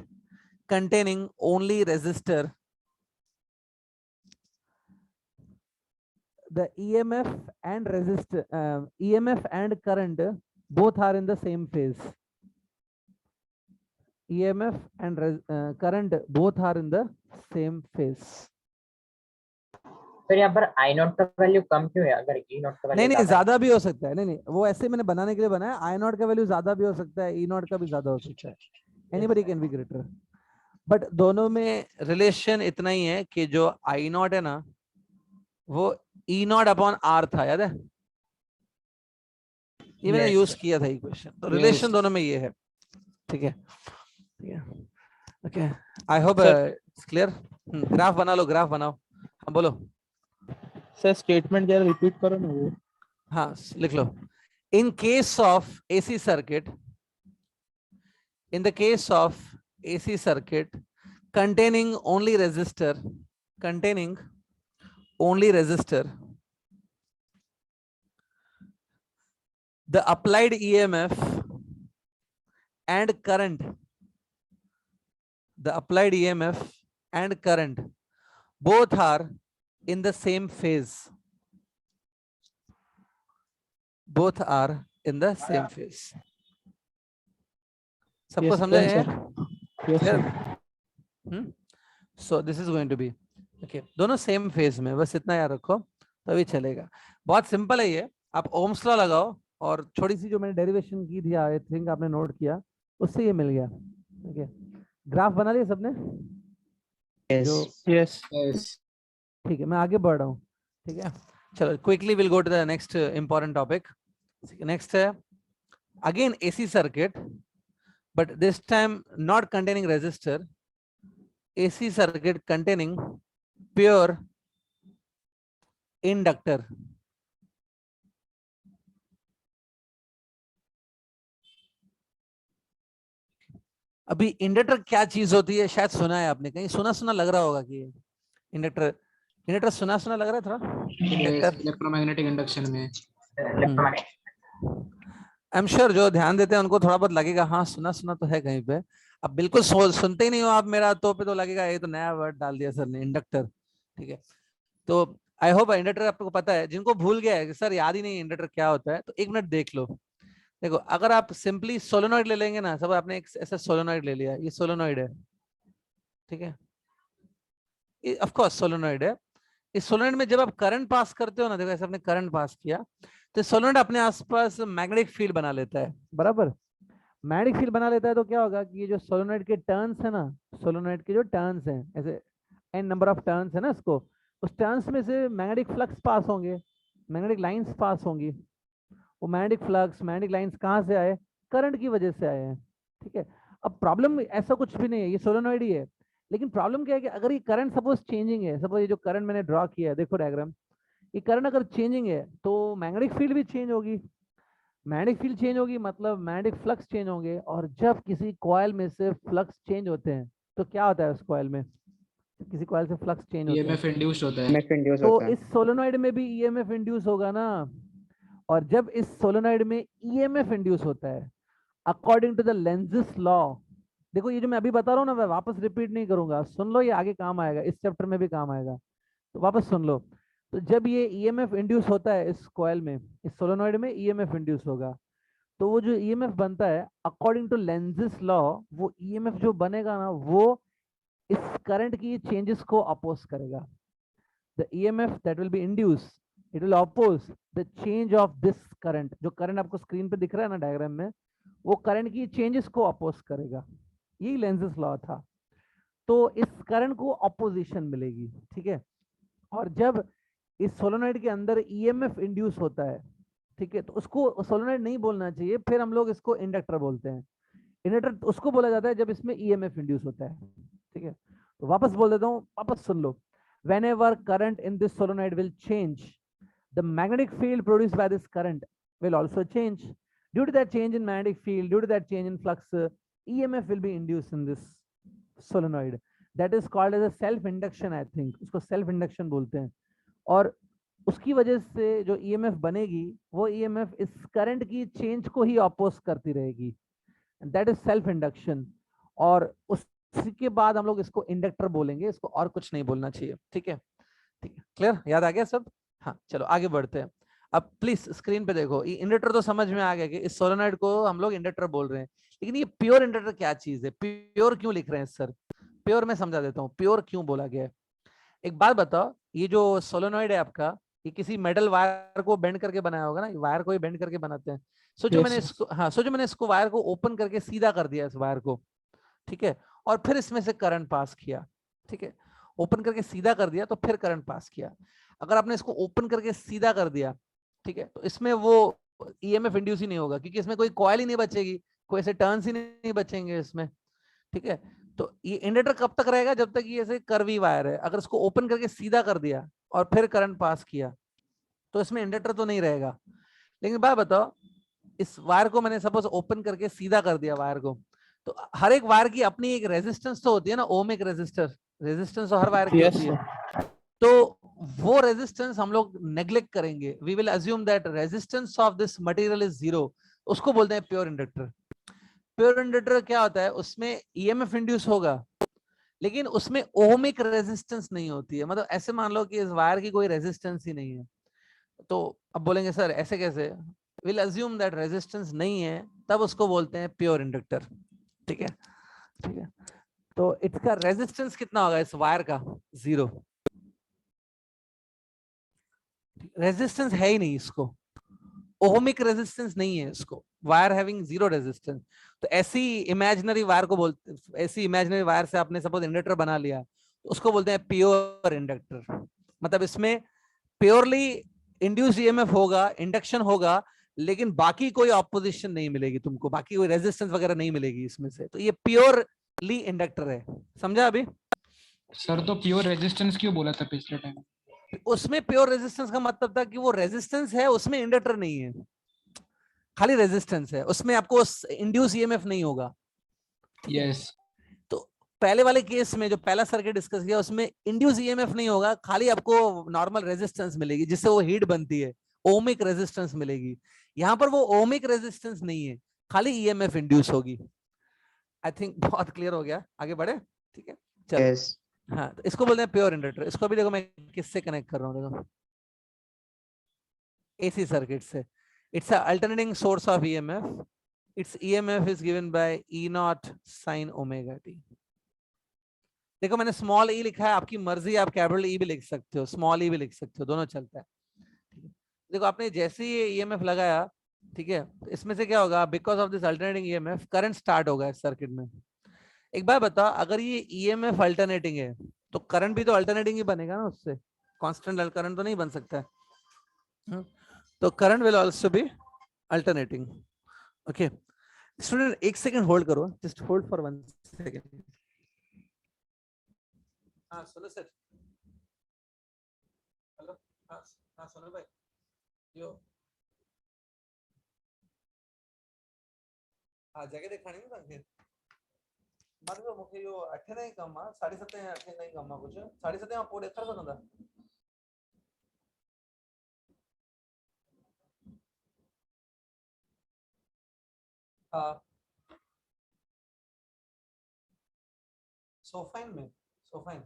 containing only resistor, the EMF and resistor, EMF and current both are in the same phase. EMF and current both are in the same phase. फिर यहाँ पर आई not का value कम क्यों है? अगर ई not का नहीं value नहीं, ज्यादा भी हो सकता है। नहीं नहीं, वो ऐसे मैंने बनाने के लिए बनाया। आई नॉट का वैल्यू ज्यादा भी हो सकता है, ई नॉट का भी ज्यादा हो सकता है। Anybody can be greater, but दोनों में रिलेशन इतना ही है कि जो आई नॉट है ना, वो ई नॉट अपॉन आर था, याद है? ये मैंने यूज किया था इक्वेशन। तो रिलेशन दोनों में ये है। ठीक है, ठीक है, okay, I hope it's clear. Graph बना लो, ग्राफ बनाओ। हाँ बोलो। सर स्टेटमेंट जरा रिपीट करो ना वो। हाँ लिख लो, in case of AC circuit, in the case of AC circuit containing only resistor, the applied EMF and current, both are in the same phase, सबको समझा है? So this is going to be okay, दोनों same phase में, बस इतना याद रखो तभी चलेगा। बहुत सिंपल है ये। आप ओम्स लॉ लगाओ और थोड़ी सी जो मैंने डेरिवेशन की थी, आई थिंक आपने नोट किया, उससे ये मिल गया। ठीक है, ग्राफ बना लिया सबने? यस ठीक है, मैं आगे बढ़ रहा हूँ। ठीक है, चलो quickly will go to the next important topic. Next है again AC circuit, but this time not containing resistor, AC circuit containing pure inductor. अभी इंडक्टर क्या चीज होती है, शायद सुना है आपने, कहीं सुना सुना लग रहा होगा कि इंडक्टर सुना सुना लग रहा है थोड़ा। इंडक्टर इलेक्ट्रोमैग्नेटिक इंडक्शन में आई एम श्योर जो ध्यान देते हैं उनको थोड़ा बहुत लगेगा, हाँ सुना सुना तो है कहीं पे। अब बिल्कुल सुनते ही नहीं हो आप मेरा तो लगेगा ये तो नया वर्ड डाल दिया सर ने, इंडक्टर। ठीक है, तो आई होप इंडक्टर आपको पता है। जिनको भूल गया है कि सर याद ही नहीं इंडक्टर क्या होता है, तो एक मिनट देख लो। देखो, अगर आप सिंपली सोलोनॉइड ले लेंगे ना, सब आपने एक ऐसा सोलोनॉइड ले लिया, ये सोलोनॉइड है। ठीक है, ये ऑफ कोर्स सोलोनॉइड है। इस सोलोनॉइड में जब आप करंट पास करते हो ना, देखो ऐसे आपने करंट पास किया तो सोलोनॉइड अपने आसपास मैग्नेटिक फील्ड बना लेता है, बराबर। मैग्नेटिक फील्ड बना लेता है तो क्या होगा कि ये जो सोलोनॉइड के टर्न्स है ना, सोलोनॉइड के जो टर्न्स हैं, ऐसे n नंबर ऑफ टर्न्स है ना, इसको उस टर्न्स में से मैग्नेटिक फ्लक्स पास होंगे, मैग्नेटिक लाइंस पास होंगी। वो मैग्नेटिक फ्लक्स, मैग्नेटिक लाइंस कहाँ से आए? करंट की वजह से आए हैं। ठीक है, अब प्रॉब्लम ऐसा कुछ भी नहीं है, ये सोलोनॉइड ही है। लेकिन प्रॉब्लम क्या है कि अगर ये करंट सपोज चेंजिंग है, सपोज ये जो करंट मैंने ड्रॉ किया है, देखो डायग्राम, ये करंट अगर चेंजिंग है तो मैग्नेटिक फील्ड भी चेंज होगी। मैग्नेटिक फील्ड चेंज होगी मतलब मैग्नेटिक फ्लक्स चेंज होंगे। और जब किसी कॉइल में से फ्लक्स चेंज होते हैं तो क्या होता है उस कॉइल में? किसी कॉइल से फ्लक्स चेंज होता है, ईएमएफ इंड्यूस्ड होता है। तो इस सोलेनॉइड में भी ईएमएफ इंड्यूस होगा ना। और जब इस सोलेनॉइड में ईएमएफ इंड्यूस होता है according to the Lenz's law, देखो ये जो मैं अभी बता रहा हूँ ना, मैं वापस रिपीट नहीं करूंगा, सुन लो, ये आगे काम आएगा, इस चैप्टर में भी काम आएगा, तो वापस सुन लो। तो जब ये ईएमएफ इंड्यूस होता है इस कॉइल में, इस सोलेनॉइड में ईएमएफ इंड्यूस होगा, तो वो जो ईएमएफ बनता है अकॉर्डिंग टू लेंजिस लॉ, वो ईएमएफ जो बनेगा ना वो इस करंट की चेंजेस को अपोज करेगा। The EMF that will be induce, it will oppose the change of this current. जो करंट आपको स्क्रीन पे दिख रहा है ना डायग्राम में, वो करंट की चेंजेस को अपोज करेगा। यही लेंजिस लॉ था। तो इस करंट को अपोजिशन मिलेगी, ठीक है। और जब इस सोलेनॉइड के अंदर ईएमएफ इंड्यूस होता है, ठीक है, तो उसको सोलेनॉइड नहीं बोलना चाहिए, फिर हम लोग इसको इंडक्टर बोलते हैं। इंडक्टर उसको बोला जाता है जब इसमें ईएमएफ इंड्यूस होता है, ठीक है। तो वापस बोल देता हूँ, वापस सुन लो। whenever current in this solenoid will change, the magnetic field produced by this current will also change. Due to that change in magnetic field, due to that change in flux, EMF will be induced in this solenoid. That is called as a self induction, I think. उसको self induction बोलते हैं। और उसकी वजह से जो EMF बनेगी, वो ईएमएफ इस करंट की चेंज को ही अपोज करती रहेगी। That is self induction. और उसके बाद हम लोग इसको इंडक्टर बोलेंगे, इसको और कुछ नहीं बोलना चाहिए, ठीक है। ठीक है, क्लियर, याद आ गया सब? हाँ, चलो आगे बढ़ते हैं। अब प्लीज स्क्रीन पे देखो, ये इंडक्टर तो समझ में आ गया कि इस सोलेनॉइड को हम लोग इंडक्टर बोल रहे हैं, लेकिन ये प्योर इंडक्टर क्या चीज है? प्योर क्यों लिख रहे हैं सर? प्योर मैं समझा देता हूँ, प्योर क्यों बोला गया है। एक बात बताओ, ये जो सोलेनॉइड है आपका, ये किसी मेटल वायर को बेंड करके बनाया होगा ना, वायर को ही बेंड करके बनाते हैं। सोचो मैंने इसको, हाँ सोचो मैंने इसको वायर को ओपन करके सीधा कर दिया, इस वायर को, ठीक है, और फिर इसमें से करंट पास किया, ठीक है। ओपन करके सीधा कर दिया तो फिर करंट पास किया। अगर आपने इसको ओपन करके सीधा कर दिया, ठीक है, तो इसमें वो ईएमएफ इंड्यूस ही नहीं होगा, क्योंकि इसमें कोई कॉइल ही नहीं बचेगी, कोई ऐसे टर्न्स ही नहीं बचेंगे इसमें, ठीक है। तो ये इंडक्टर कब तक रहेगा? जब तक ये ऐसे कर्वी वायर है। अगर इसको ओपन करके सीधा कर दिया और फिर करंट पास किया, तो इसमें इंडक्टर तो नहीं रहेगा। लेकिन बात बताओ, इस वायर को मैंने सपोज ओपन करके सीधा कर दिया वायर को, तो हर एक वायर की अपनी एक रेजिस्टेंस तो होती है ना, ओमिक रेजिस्टर, रेजिस्टेंस तो हर वायर की होती है। तो वो रेजिस्टेंस हम लोग नेग्लेक्ट करेंगे, we will assume that resistance of this material is zero, उसको बोलते हैं प्योर इंडक्टर। प्योर इंडक्टर क्या होता है? उसमें ईएमएफ इंड्यूस होगा, लेकिन उसमें ओमिक रेजिस्टेंस नहीं होती है। मतलब ऐसे मान लो कि इस वायर की कोई रेजिस्टेंस ही नहीं है। तो अब बोलेंगे सर ऐसे कैसे? विल अज्यूम दैट रेजिस्टेंस नहीं है, तब उसको बोलते हैं प्योर इंडक्टर, ठीक है। ठीक है, तो इसका रेजिस्टेंस कितना होगा इस वायर का? जीरो। रेजिस्टेंस है ही नहीं इसको, ओमिक रेजिस्टेंस नहीं है इसको, वायर हैविंग जीरो रेजिस्टेंस। तो ऐसी इमेजिनरी वायर को बोलते, ऐसी इमेजिनरी वायर से आपने सपोज इंडक्टर बना लिया, तो उसको बोलते हैं प्योर इंडक्टर। मतलब इसमें प्योरली इंड्यूस ईएमएफ होगा, इंडक्शन होगा, लेकिन बाकी कोई ऑपोजिशन नहीं मिलेगी तुमको, बाकी कोई रेजिस्टेंस वगैरह नहीं मिलेगी इसमें से। तो ये प्योरली इंडक्टर है, समझा अभी? सर तो प्योर रेजिस्टेंस क्यों बोला था पिछले टाइम? उसमें प्योर रेजिस्टेंस का मतलब था कि वो रेजिस्टेंस है, उसमें इंडक्टर नहीं है, खाली रेजिस्टेंस है, उसमें आपको इंड्यूस ईएमएफ नहीं होगा, ठीक है। यस। तो पहले वाले केस में जो पहला सर्किट डिस्कस किया, उसमें इंड्यूस ईएमएफ नहीं होगा, खाली आपको नॉर्मल रेजिस्टेंस मिलेगी जिससे वो हीट बनती है, ओमिक रेजिस्टेंस मिलेगी। यहाँ पर वो ओमिक रेजिस्टेंस नहीं है, खाली ईएमएफ इंड्यूस होगी। आई थिंक बहुत क्लियर हो गया, आगे बढ़े, ठीक है। चलो Yes. हाँ, तो इसको बोलते हैं प्योर इंडक्टर। इसको भी देखो मैं किससे कनेक्ट कर रहा हूँ, देखो AC सर्किट से। It's a alternating source of EMF, it's EMF is given bye E not sin omega t। देखो मैंने स्मॉल ई लिखा है, आपकी मर्जी, आप कैपिटल ई भी लिख सकते हो, स्मॉल ई भी लिख सकते हो, दोनों चलता है, ठीक है। देखो आपने जैसे ही ईएमएफ लगाया, ठीक है, तो इसमें से क्या होगा? Because of this alternating EMF current start होगा इस सर्किट में। एक बार बताओ, अगर ये ईएमएफ अल्टरनेटिंग है तो करंट भी तो अल्टरनेटिंग ही बनेगा ना, उससे कांस्टेंट करंट तो नहीं बन सकता है। तो current will also be alternating. Okay student, एक सेकंड होल्ड करो, जस्ट होल्ड फॉर 1 सेकंड। हाँ सुनो सर, हेलो, हाँ हाँ सुनो भाई, यो हाँ जगह दिखानी ना तंगे मतलब मुझे यो 8 नहीं कम 7.5 8 नहीं कम कुछ 7.5 आप पोड़े कर सकता। हाँ सोफाइन में, सोफाइन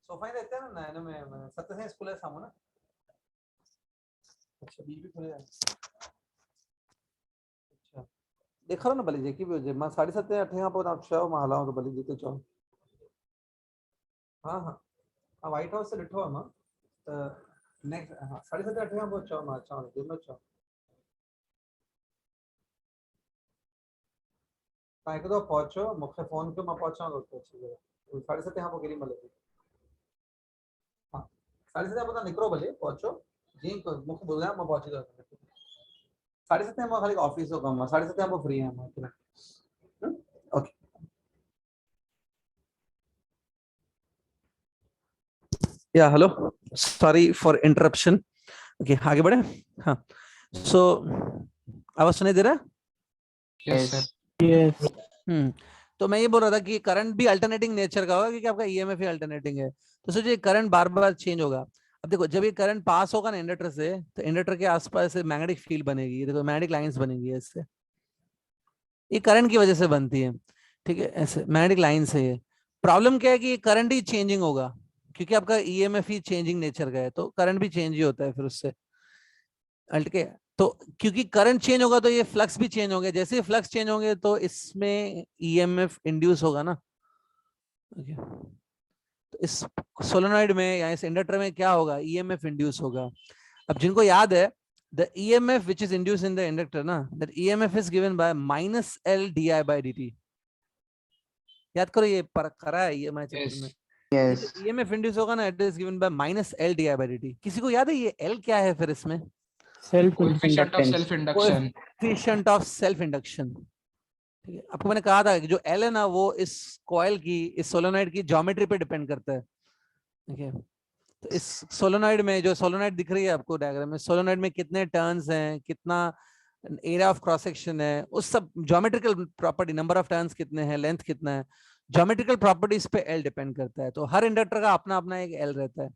सोफा ही रहते हैं ना नैनो में सत्यसाई स्कूल है सामने ना। अच्छा बीबी खुले अच्छा देखा ना बली जेकी भी हो जाए मैं 7:30 8 यहाँ पर आप चाहो मैं हलाऊं तो बली जीते चाहो हाँ हाँ हाँ व्हाइट हाउस से लिखो हम नेक्स्ट हाँ 7:30 8 यहाँ पर चाहो मैं अच्छा दिन में चाहो ताकि तो पहुंचो मुझे फोन पे मैं पहुंचा तो अच्छी जगह 7:30 यहाँ पर गिरी मिलेगी हाँ 7:30 यहाँ पर निकलो भले पहुंचो जी मुझे बोल रहा मैं पहुंची जाऊंगा 7:30 यहाँ खाली ऑफिस होगा मैं 7:30 यहाँ पर फ्री है मैं ओके या hello sorry for interruption okay आगे बढ़े हाँ सो आवाज सुनाई दे रहा है यस सर Yes. तो मैं ये बोल रहा था कि करंट भी अल्टरनेटिंग नेचर का होगा क्योंकि आपका ईएमएफ ही अल्टरनेटिंग है तो सोचिए करंट बार बार चेंज होगा अब देखो जब ये करंट पास होगा ना इंडक्टर से तो इंडक्टर के आसपास मैग्नेटिक फील्ड बनेगी देखो मैग्नेटिक लाइंस बनेगी ऐसे ये करंट की वजह से बनती है ठीक है ऐसे मैग्नेटिक लाइंस है ये प्रॉब्लम क्या है कि ये करंट ही चेंजिंग होगा क्योंकि आपका ईएमएफ ही चेंजिंग नेचर का है तो करंट भी चेंज ही होता है फिर उससे अल्ट के तो क्योंकि करंट चेंज होगा तो ये फ्लक्स भी चेंज होंगे जैसे फ्लक्स चेंज होंगे तो इसमें ईएमएफ इंड्यूस होगा ना ओके तो इस सोलेनॉइड में या इस इंडक्टर में क्या होगा ईएमएफ इंड्यूस होगा अब जिनको याद है the EMF which is induce in the inductor ना that EMF is given by -L di by dt याद करो ये पर करा है ये मैं चैप्टर में यस ईएमएफ इंड्यूस होगा ना it is given by -L di by dt किसी को याद है ये L क्या है फिर इसमें coefficient of self induction coefficient of self induction ठीक है आपको मैंने कहा था कि जो L है ना वो इस कॉइल की इस सोलेनॉइड की ज्योमेट्री पे डिपेंड करता है ठीक है तो इस सोलेनॉइड में जो सोलेनॉइड दिख रही है आपको डायग्राम में सोलेनॉइड में कितने टर्न्स हैं कितना एरिया ऑफ क्रॉस सेक्शन है उस सब geometrical property number of turns कितने हैं लेंथ कितना है ज्योमेट्रिकल प्रॉपर्टीज पे L डिपेंड करता है तो हर इंडक्टर का अपना अपना एक L रहता है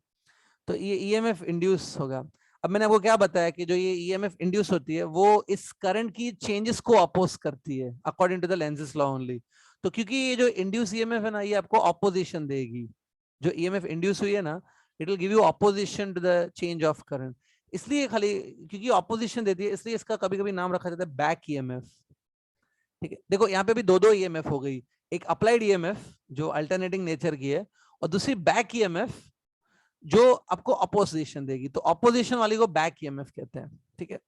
तो ये ईएमएफ इंड्यूस होगा अब मैंने आपको क्या बताया कि जो ये ईएमएफ इंड्यूस होती है वो इस करंट की चेंजेस को अपोज करती है according to the Lenz's law only तो क्योंकि ये जो इंड्यूस ईएमएफ है ना ये आपको ऑपोजिशन देगी जो ईएमएफ इंड्यूस हुई है ना it will give you opposition to the change of current इसलिए खाली क्योंकि ऑपोजिशन देती है इसलिए इसका कभी कभी नाम रखा जाता है बैक ईएमएफ ठीक है देखो यहाँ पे भी दो ईएमएफ हो गई एक अप्लाइड ईएमएफ जो अल्टरनेटिंग नेचर की है और दूसरी बैक ईएमएफ जो आपको अपोजिशन देगी तो अपोजिशन वाली को बैक ईएमएफ कहते हैं ठीक है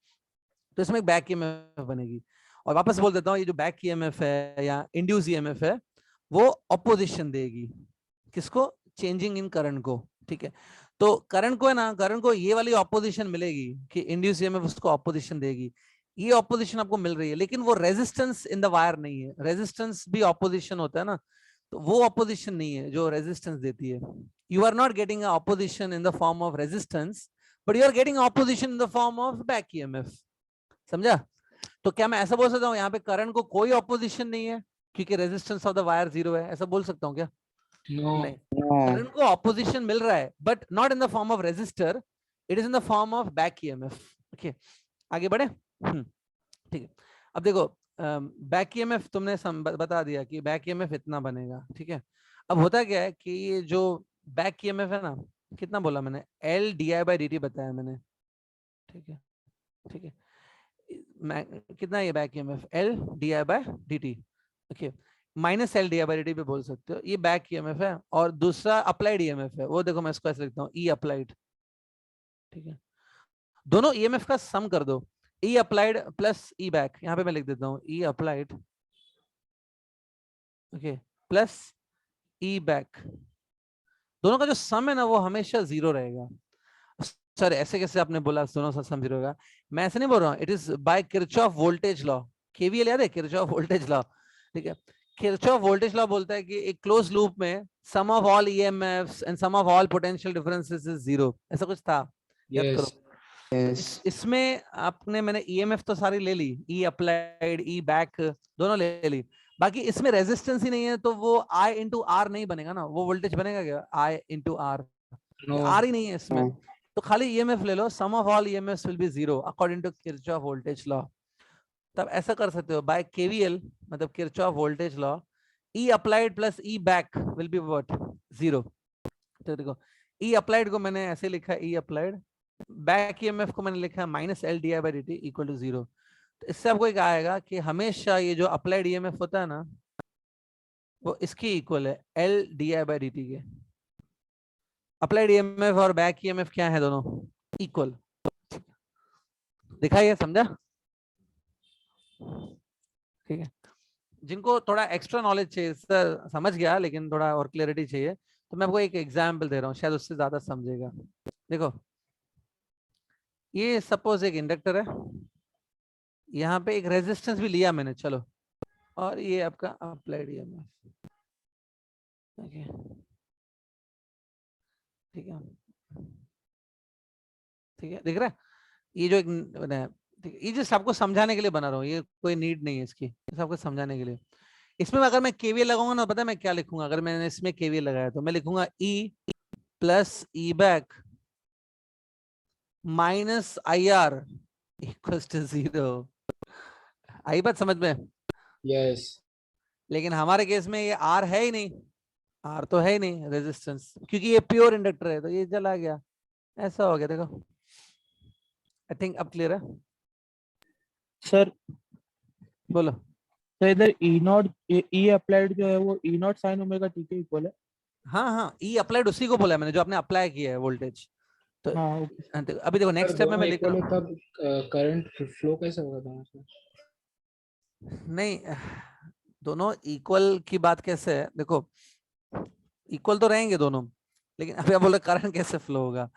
तो इसमें एक बैक ईएमएफ बनेगी और वापस बोल देता हूँ ये जो बैक ईएमएफ है या इंड्यूस ईएमएफ है वो अपोजिशन देगी किसको चेंजिंग इन करंट को ठीक है तो करंट को है ना करंट को ये वाली ऑपोजिशन मिलेगी कि इंड्यूस ईएमएफ उसको ऑपोजिशन देगी ये ऑपोजिशन आपको मिल रही है लेकिन वो रेजिस्टेंस इन द वायर नहीं है रेजिस्टेंस भी ऑपोजिशन होता है ना तो वो ऑपोजिशन नहीं है जो रेजिस्टेंस देती है you are not getting an opposition in the form of resistance but you are getting opposition in the form of back EMF समझा तो क्या मैं ऐसा बोल सकता हूँ यहाँ पे करंट को कोई ऑपोजिशन नहीं है क्योंकि रेजिस्टेंस ऑफ द वायर 0 है ऐसा बोल सकता हूँ क्या नो नहीं करंट को ऑपोजिशन मिल रहा है but not in the form of resistor it is in the form of back EMF okay आगे बढ़े ठीक है अब देखो बैक EMF तुमने बता दिया कि बैक EMF इतना बनेगा ठीक है अब होता क्या है कि ये जो बैक EMF है ना कितना बोला मैंने L di by dt बताया मैंने ठीक है कितना ये back EMF L di by dt okay -L di by dt भी बोल सकते हो ये बैक EMF है और दूसरा अप्लाइड EMF है वो देखो मैं इसको ऐसे लिखता हूँ E अप्लाइड ठीक है दोनों EMF का सम कर दो E applied plus E back यहाँ पे मैं लिख देता हूँ E applied okay plus E back दोनों का जो सम है ना वो हमेशा 0 रहेगा सर ऐसे कैसे आपने बोला दोनों का सम 0 होगा मैं ऐसे नहीं बोल रहा हूँ it is by Kirchhoff voltage law KVL याद है किरचॉफ वोल्टेज लॉ ठीक है किरचॉफ वोल्टेज लॉ बोलता है कि एक क्लोज लूप में sum of all EMFs and sum of all potential differences is 0 ऐसा कुछ था याद करो इसमें आपने मैंने ईएमएफ तो सारी ले ली ई अप्लाइड ई बैक दोनों ले ली बाकी इसमें रेजिस्टेंस ही नहीं है तो वो I इंटू आर नहीं बनेगा ना वो वोल्टेज बनेगा क्या I इंटू आर आर ही नहीं है इसमें तो खाली ईएमएफ ले लो sum of all EMFs will be 0 according to Kirchhoff voltage law तब ऐसा कर सकते हो बाय केवीएल मतलब Kirchhoff voltage law E applied plus E back will be what 0 तो देखो ई अप्लाइड को मैंने ऐसे लिखा ई अप्लाइड, बैक ईएमएफ को मैंने लिखा minus L d i by d t equal to 0। तो इससे आपको एक आएगा कि हमेशा ये जो अप्लाइड ईएमएफ होता है ना वो इसकी इक्वल है L d i by d T के। अप्लाइड ईएमएफ और बैक ईएमएफ क्या है, दोनों इक्वल। दिखाइए, समझा? ठीक है, जिनको थोड़ा एक्स्ट्रा नॉलेज चाहिए, सर समझ गया लेकिन थोड़ा और क्लियरिटी चाहिए, तो मैं आपको एक एग्जाम्पल दे रहा हूँ, शायद उससे ज्यादा समझेगा। देखो ये सपोज एक इंडक्टर है, यहाँ पे एक रेजिस्टेंस भी लिया मैंने, चलो, और ये आपका अप्लाइड ईएमएफ। ओके, ठीक है, ठीक है, दिख रहा है? ये जो एक ठीक है, ये जस्ट आपको समझाने के लिए बना रहा हूँ, ये कोई नीड नहीं है इसकी, बस आपको समझाने के लिए। इसमें अगर मैं केवीएल लगाऊंगा ना, पता है मैं क्या लिखूंगा? अगर मैंने इसमें केवीएल लगाया तो मैं लिखूंगा E plus E back minus I R equal to 0। आई बात समझ में? यस लेकिन हमारे केस में ये आर है ही नहीं, आर तो है ही नहीं रेजिस्टेंस, क्योंकि ये प्योर इंडक्टर है, तो ये चला गया, ऐसा हो गया। देखो आई थिंक अब क्लियर है। सर। बोलो। तो इधर ई नॉट ई अप्लाइड जो है वो ई नॉट साइन ओमेगा टी के इक्वल है। हाँ हाँ, ई अप्लाइड उसी को बोला मैंने जो आपने अप्लाई किया है वोल्टेज। तो हाँ ओके। अभी देखो नेक्स्ट अगर स्टेप में दोनों मैं लिख इक्वल रहा हो हूँ। तब करंट फ्लो कैसे होगा दोनों से? नहीं, दोनों इक्वल की बात कैसे है? देखो इक्वल तो रहेंगे दोनों, लेकिन अभी आप बोल रहे करंट कैसे फ्लो होगा।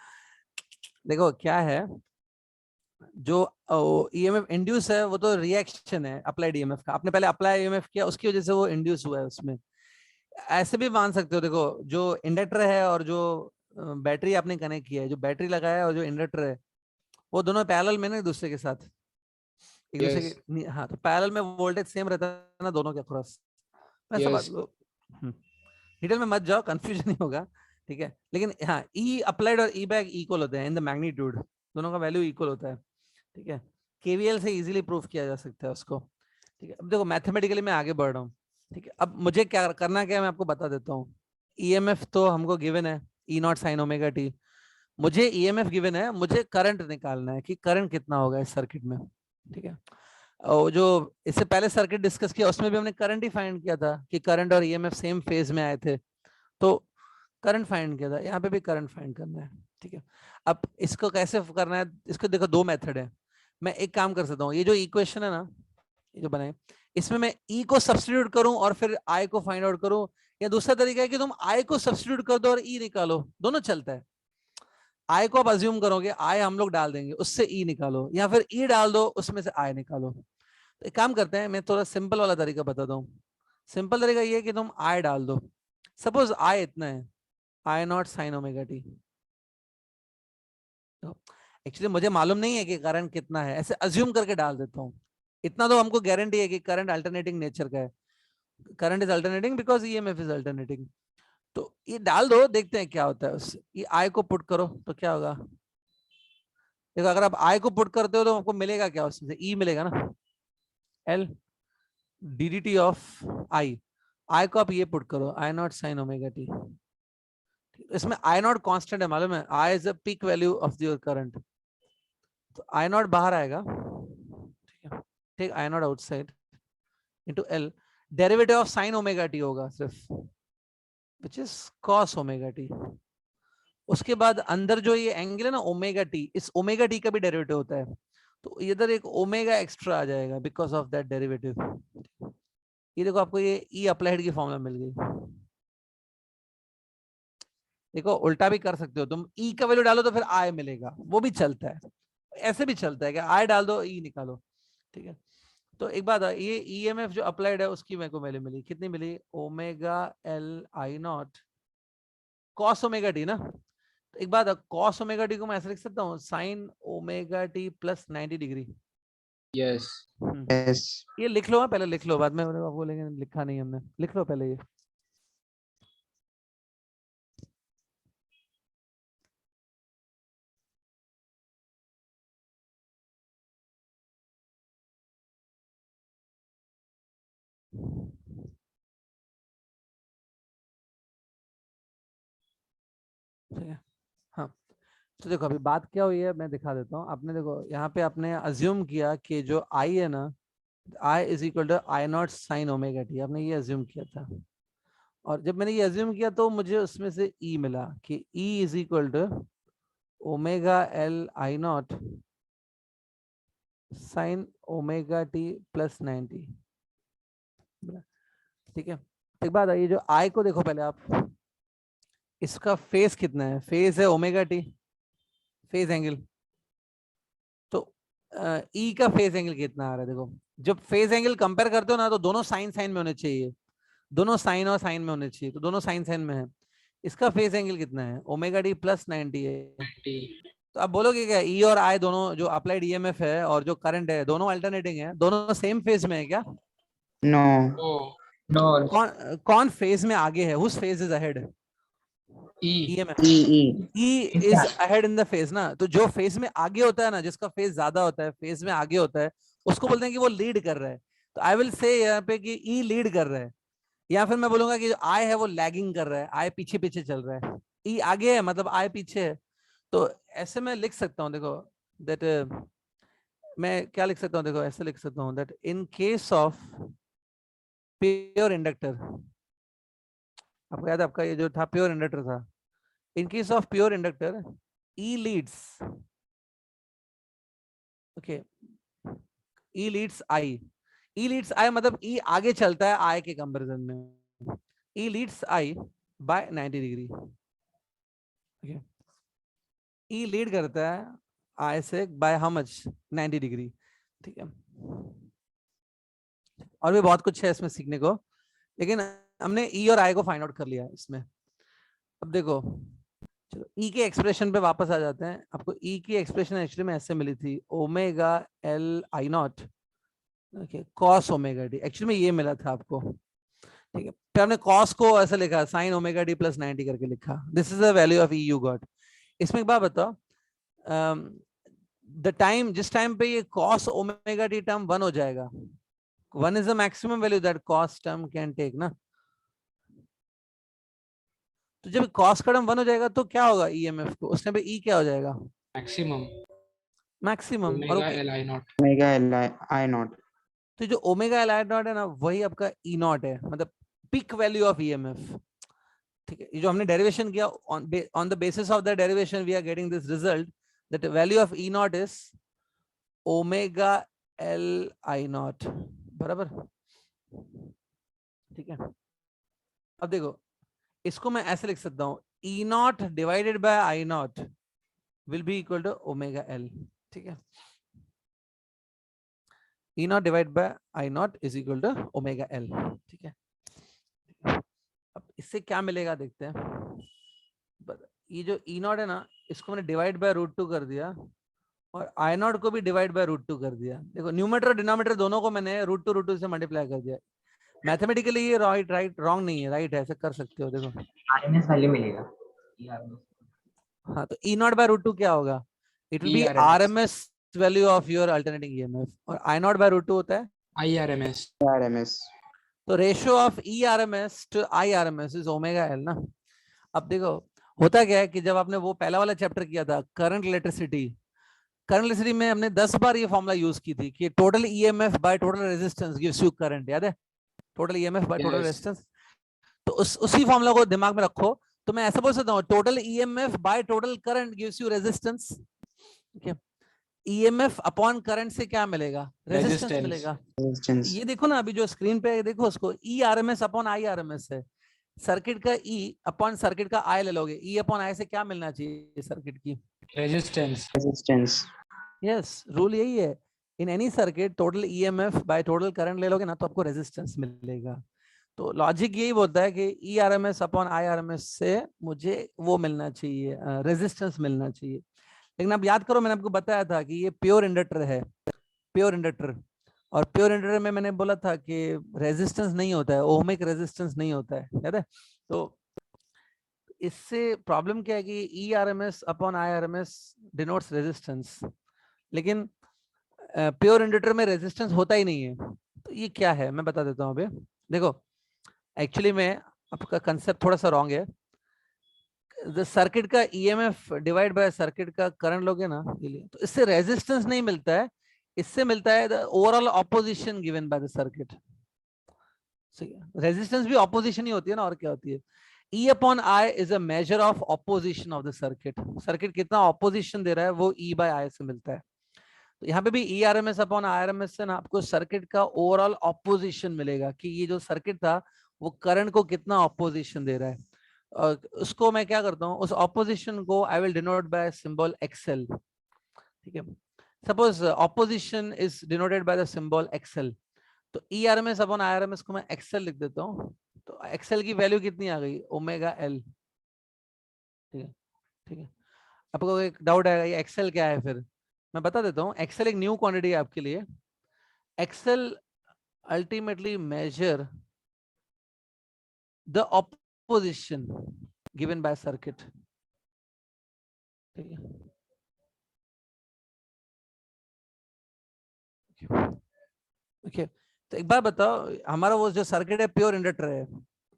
देखो क्या है, जो ईएमएफ इंड्यूस है वो तो रिएक्शन है अप्लाइड ईएमएफ का। आपने पहले अप्लाई ईएमएफ किया, उसकी वजह से वो इंड्यूस हुआ है उसमें। ऐसे भी मान सकते हो, देखो जो इंडक्टर है और जो बैटरी आपने कनेक्ट किया है, जो बैटरी लगाया है और जो इंडक्टर है, वो दोनों पैरेलल में ना एक दूसरे के साथ, एक दूसरे यस के हाँ, तो पैरेलल में वोल्टेज सेम रहता है ना दोनों के अक्रॉस, ऐसा बात यस लो। डिटेल में मत जाओ, कंफ्यूजन नहीं होगा, ठीक है। लेकिन हाँ, ई अप्लाइड और ई बैक इक्वल होते हैं इन द मैग्नीट्यूड, दोनों का वैल्यू इक्वल होता है, ठीक है। केवीएल से इजीली प्रूफ किया जा सकता है उसको, ठीक है। अब देखो मैथमेटिकली मैं आगे बढ़ रहा हूँ, ठीक है। अब मुझे क्या करना, क्या है मैं आपको बता देता हूँ। ईएमएफ तो हमको गिवन है E naught sine omega T, मुझे ईएमएफ गिवन है, मुझे करंट निकालना है कि करंट कितना होगा इस सर्किट में, ठीक है। और जो इससे पहले सर्किट डिस्कस किया उसमें भी हमने करंट ही फाइंड किया था कि करंट और ईएमएफ सेम फेज में आए थे, तो करंट फाइंड किया था, यहाँ पे भी करंट फाइंड करना है, ठीक है। अब इसको कैसे करना है, इसको देखो दो मेथड है। मैं एक काम कर सकता हूँ, ये जो इक्वेशन है ना, ये जो बनाए, इसमें मैं ई को सब्स्टिट्यूट करूं और फिर आई को फाइंड आउट करूं, या दूसरा तरीका है कि तुम आई को सब्स्टिट्यूट कर दो और ई निकालो, दोनों चलता है। आई को आप अज्यूम करोगे, आई हम लोग डाल देंगे, उससे ई निकालो, या फिर ई डाल दो उसमें से आई निकालो। तो एक काम करते हैं, मैं थोड़ा सिंपल वाला तरीका बताता हूँ। सिंपल तरीका ये है कि तुम आई डाल दो, सपोज आई इतना है, I naught sine omega t. Actually मुझे मालूम नहीं है कि करंट कितना है, ऐसे अज्यूम करके डाल देता हूँ। इतना तो हमको गारंटी है कि करंट अल्टरनेटिंग नेचर का है, current is alternating because EMF is alternating. तो ये डाल दो, देखते हैं क्या होता है उससे। ये आई को पुट करो तो क्या होगा, देखो अगर आप आई को पुट करते हो तो आपको मिलेगा क्या, उसमें से ई मिलेगा ना, L d d t of I. I को आप ये पुट करो, I naught sine omega t. इसमें आई नॉट कांस्टेंट है, मालूम है, I is the peak value of your current, तो आई नॉट बाहर आएगा, ठीक है। Take I naught outside into L, derivative of sine omega t होगा सिर्फ, which is cos omega t. उसके बाद अंदर जो ये एंगल है ना ओमेगा टी, इस ओमेगा टी का भी डेरिवेटिव होता है, तो इधर एक ओमेगा एक्स्ट्रा आ जाएगा बिकॉज ऑफ दैट डेरिवेटिव। ये देखो आपको ये ई अप्लाइड की फॉर्मूला मिल गई। देखो उल्टा भी कर सकते हो तुम, ई का वैल्यू डालो तो फिर आई मिलेगा, वो भी चलता है, ऐसे भी चलता है कि आई डाल दो ई निकालो, ठीक है। तो एक बात है, ये ईएमएफ जो अप्लाइड है उसकी मेरे को वैल्यू मिली, कितनी मिली, omega L I naught cos omega t ना। तो एक बात, कॉस ओमेगा टी को मैं ऐसे लिख सकता हूँ, sign omega t plus 90 degree. Yes yes ये लिख लो, पहले लिख लो, बाद में आपको लेकिन लिखा नहीं हमने, लिख लो पहले ये। हाँ, तो देखो अभी बात क्या हुई है मैं दिखा देता हूँ। आपने देखो यहाँ पे आपने अज्यूम किया कि जो आई है ना, I is equal to I naught sine omega t, आपने ये अज्यूम किया था। और जब मैंने ये अज्यूम किया तो मुझे उसमें से ई मिला कि E is equal to omega L I naught sine omega t plus 90। ठीक है, एक बात है, ये जो आई को देखो पहले आप, इसका फेस कितना है? फेस है ओमेगा टी, फेस एंगल। तो ई का फेस एंगल कितना आ रहा है? देखो जब फेस एंगल कंपेयर करते हो ना तो दोनों साइन साइन में होने चाहिए, दोनों साइन और साइन में होने चाहिए, तो दोनों साइन साइन में है। इसका फेस एंगल कितना है? ओमेगा डी प्लस 90 है। 90. तो आप बोलोगे क्या ई और आई दोनों जो अप्लाइड ईएमएफ है और जो करंट है दोनों अल्टरनेटिंग है, दोनों सेम फेज में है क्या? No. Oh, No. कौन फेज में आगे है? Whose phase is ahead? E. EMF. E. E is ahead in the phase ना, तो जो फेज में आगे होता है ना, जिसका फेज ज्यादा होता है, फेज में आगे होता है, उसको बोलते हैं कि वो लीड कर रहा है। तो आई विल से यहाँ पे कि ई लीड कर रहा है, या फिर मैं बोलूंगा कि जो आई है वो लैगिंग कर रहा है, आई पीछे पीछे चल रहा है। ई आगे है मतलब आई पीछे है। तो ऐसे मैं लिख सकता हूँ, देखो दैट मैं क्या लिख सकता हूँ, देखो ऐसे लिख सकता हूँ that in case of pure inductor, आपको याद है आपका ये जो था प्योर इंडक्टर था, in case of pure inductor E leads, okay, E leads I, E leads I मतलब E आगे चलता है I के कंपैरिजन में, E leads I by 90 degree, okay, E lead करता है I से by how much? 90 डिग्री। ठीक है, और भी बहुत कुछ है इसमें सीखने को, लेकिन हमने E और I को फाइंड आउट कर लिया इसमें। अब देखो चलो ई के एक्सप्रेशन पे वापस आ जाते हैं। आपको ई की एक्सप्रेशन एक्चुअली में ऐसे मिली थी, omega L I not okay cos omega D, actually में ये मिला था आपको। ठीक है, फिर हमने कॉस को ऐसे लिखा साइन ओमेगा डी प्लस 90 करके लिखा, this is the value of E U got. इसमें एक बात बताओ, द टाइम जिस टाइम पे ये कॉस ओमेगा डी टर्म 1 हो जाएगा, 1 is the maximum value that cos term can take ना, तो जब कॉस का टर्म 1 हो जाएगा तो क्या होगा ईएमएफ को, उस टाइम पे ई क्या हो जाएगा? Maximum. मैक्सिमम। और Omega L I naught. Omega I naught. तो जो ओमेगा एल आई नॉट है ना, वही आपका ई नॉट है, मतलब पीक वैल्यू ऑफ ईएमएफ। ठीक है, ये जो हमने डेरिवेशन किया, on the basis of the derivation we are getting this result that value of E naught is omega L I naught, बराबर। ठीक है, अब देखो इसको मैं ऐसे लिख सकता हूँ, E naught divided by I naught will be equal to omega L. ठीक है, E naught divide by I naught is equal to omega L. ठीक है, अब इससे क्या मिलेगा देखते हैं। ये जो ई नॉट है ना, इसको मैंने डिवाइड बाय रूट 2 कर दिया, और आई नॉट को भी डिवाइड बाय रूट 2 कर दिया। देखो न्यूमरेटर और डिनोमिनेटर दोनों को मैंने रूट टू से मल्टीप्लाई कर दिया। मैथमेटिकली ये राइट रॉन्ग नहीं है, राइट है, ऐसे कर सकते हो। देखो RMS वैल्यू मिलेगा। हाँ, तो ई नॉट बाय रूट 2 क्या होगा? It will B ERMS. RMS value of your alternating EMF, और आई नॉट बाय रूट 2 होता है IRMS. RMS. तो ratio of E RMS to I RMS is omega L ना। अब देखो होता क्या है कि जब आपने वो पहला वाला चैप्टर किया था करंट इलेक्ट्रिसिटी में हमने 10 बार ये फॉर्मूला यूज की थी कि total EMF by total resistance gives you current, याद है? Total EMF by total Yes. Resistance. तो उसी फॉर्मूला को दिमाग में रखो, तो मैं ऐसा बोल सकता हूँ total EMF bye total current gives you resistance. ठीक है, ईएमएफ अपॉन करंट से क्या मिलेगा? Resistance Resistance. मिलेगा। Resistance. ये देखो ना, अभी जो स्क्रीन पे देखो उसको, ई आरएमएस अपॉन आई आरएमएस है। सर्किट का ई अपॉन सर्किट का आई ले लोगे, ई अपॉन आई से क्या मिलना चाहिए सर्किट की? Resistance. Resistance. यस, रूल यही है। In any circuit total EMF bye total current ले लोगे ना तो आपको रेजिस्टेंस मिलेगा। तो लॉजिक यही बोलता है कि ई आरएमएस अपॉन आई आरएमएस से मुझे वो मिलना चाहिए, रेजिस्टेंस मिलना चाहिए। लेकिन आप याद करो, मैंने आपको बताया था कि ये प्योर इंडक्टर है, प्योर इंडक्टर, और प्योर इंडक्टर में मैंने बोला था कि रेजिस्टेंस नहीं होता है, ओमिक रेजिस्टेंस नहीं होता है, याद है? तो इससे प्रॉब्लम क्या है कि E R M S upon I R M S denotes resistance, लेकिन प्योर इंडक्टर में रेजिस्टेंस होता ही नहीं है। तो ये क्या है मैं बता देता हूँ अभी। देखो एक्चुअली में आपका कंसेप्ट थोड़ा सा रॉन्ग है। द सर्किट का ईएमएफ डिवाइड बाय सर्किट का करंट लोगे ना ये लिए, तो इससे रेजिस्टेंस नहीं मिलता है, इससे मिलता है the overall opposition given by the circuit. Resistance भी ऑपोजिशन ही होती है ना, और क्या होती है। E upon I is a measure of opposition of the circuit। Circuit कितना ऑपोजिशन दे रहा है वो E by I से मिलता है। तो यहाँ पे भी E RMS upon I RMS से ना आपको सर्किट का ओवरऑल ऑपोजिशन मिलेगा कि ये जो सर्किट था वो करंट को कितना ऑपोजिशन दे रहा है। उसको मैं क्या करता हूँ, उस ऑपोजिशन को I will denote bye symbol XL। ठीक है, suppose opposition is denoted by the symbol XL, तो E RMS upon I RMS को मैं XL लिख देता हूँ। तो XL की वैल्यू कितनी आ गई, ओमेगा L। ठीक है, ठीक है। आपको एक डाउट आएगा ये XL क्या है, फिर मैं बता देता हूँ। XL एक न्यू क्वांटिटी है आपके लिए। XL ultimately measure the opposition given bye circuit. ठीक है, ओके। तो एक बार बताओ, हमारा वो जो सर्किट है प्योर इंडक्टर है,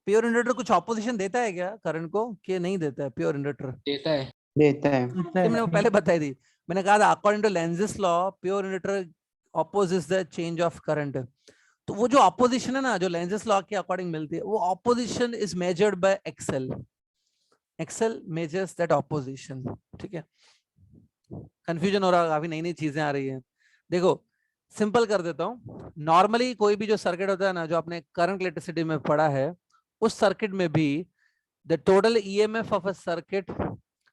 प्योर इंडक्टर कुछ ऑपोजिशन देता है क्या करंट को, कि नहीं देता है प्योर इंडक्टर? देता है। देता है। ये मैंने पहले बताई थी, मैंने कहा था according to Lenz's law pure inductor opposites the change of current. तो वो जो ऑपोजिशन है ना, जो लेंज़ेस लॉ के अकॉर्डिंग मिलती है, वो opposition is measured bye XL। XL measures that opposition. ठीक है, कंफ्यूजन हो रहा है, काफी नई नई चीजें आ रही है। देखो सिंपल कर देता हूँ। नॉर्मली कोई भी जो सर्किट होता है ना, जो आपने करंट इलेक्ट्रिसिटी में पढ़ा है, उस सर्किट में भी the total EMF of a circuit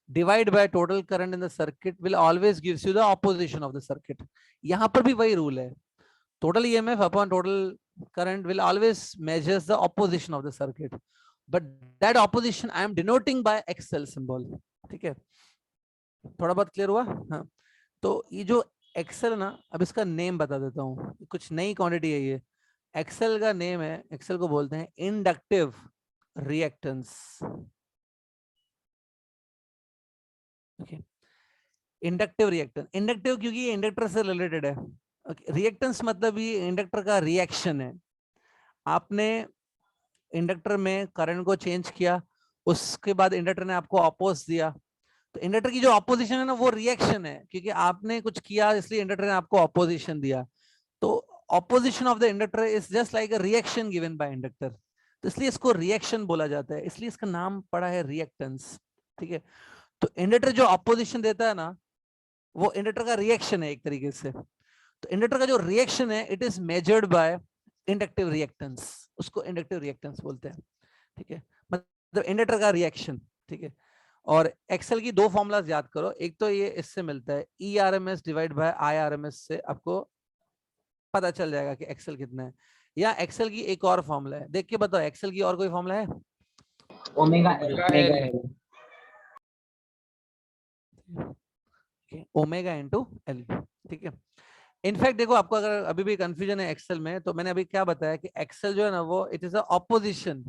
divide by total current in the circuit will always gives you the opposition of the circuit. यहाँ पर भी वही रूल है, total EMF upon total current will always measures the opposition of the circuit, but that opposition I am denoting by XL symbol. ठीक है, थोड़ा बहुत clear हुआ? हाँ, तो ये जो XL ना, अब इसका नेम बता देता हूँ, कुछ नई क्वांटिटी है ये। XL का नेम है, XL को बोलते हैं inductive reactance. Okay, inductive reactance, inductive क्योंकि ये इंडक्टर से रिलेटेड है। ओके, रिएक्टेंस मतलब ये इंडक्टर का रिएक्शन है। आपने इंडक्टर में करंट को चेंज किया, उसके बाद इंडक्टर ने आपको अपोज दिया, तो इंडक्टर की जो ऑपोजिशन है ना वो रिएक्शन है, क्योंकि आपने कुछ किया इसलिए इंडक्टर ने आपको ऑपोजिशन दिया। तो opposition of the inductor is just like a reaction given by inductor, तो इसलिए इसको रिएक्शन बोला जाता है, इसलिए इसका नाम पड़ा है रिएक्टेंस। ठीक है, तो इंडक्टर जो ऑपोजिशन देता है ना, वो इंडक्टर का रिएक्शन है एक तरीके से। तो इंडक्टर का जो रिएक्शन है it is measured bye inductive reactance, उसको इंडक्टिव रिएक्टेंस बोलते हैं। ठीक है, मतलब इंडक्टर का रिएक्शन। ठीक है, और एक्सेल की दो फॉर्मूलाज याद करो, एक तो ये इससे मिलता है ई RMS divide by I RMS से आपको पता चल जाएगा कि एक्सेल कितना है। या एक्सेल की एक और फॉर्मूला है, देख के बताओ एक्सेल की और कोई फॉर्मूला है? Omega omega L। Omega into L। ठीक है, इनफैक्ट देखो आपको अगर अभी भी कंफ्यूजन है एक्सेल में, तो मैंने अभी क्या बताया कि एक्सेल जो है ना वो it is a opposition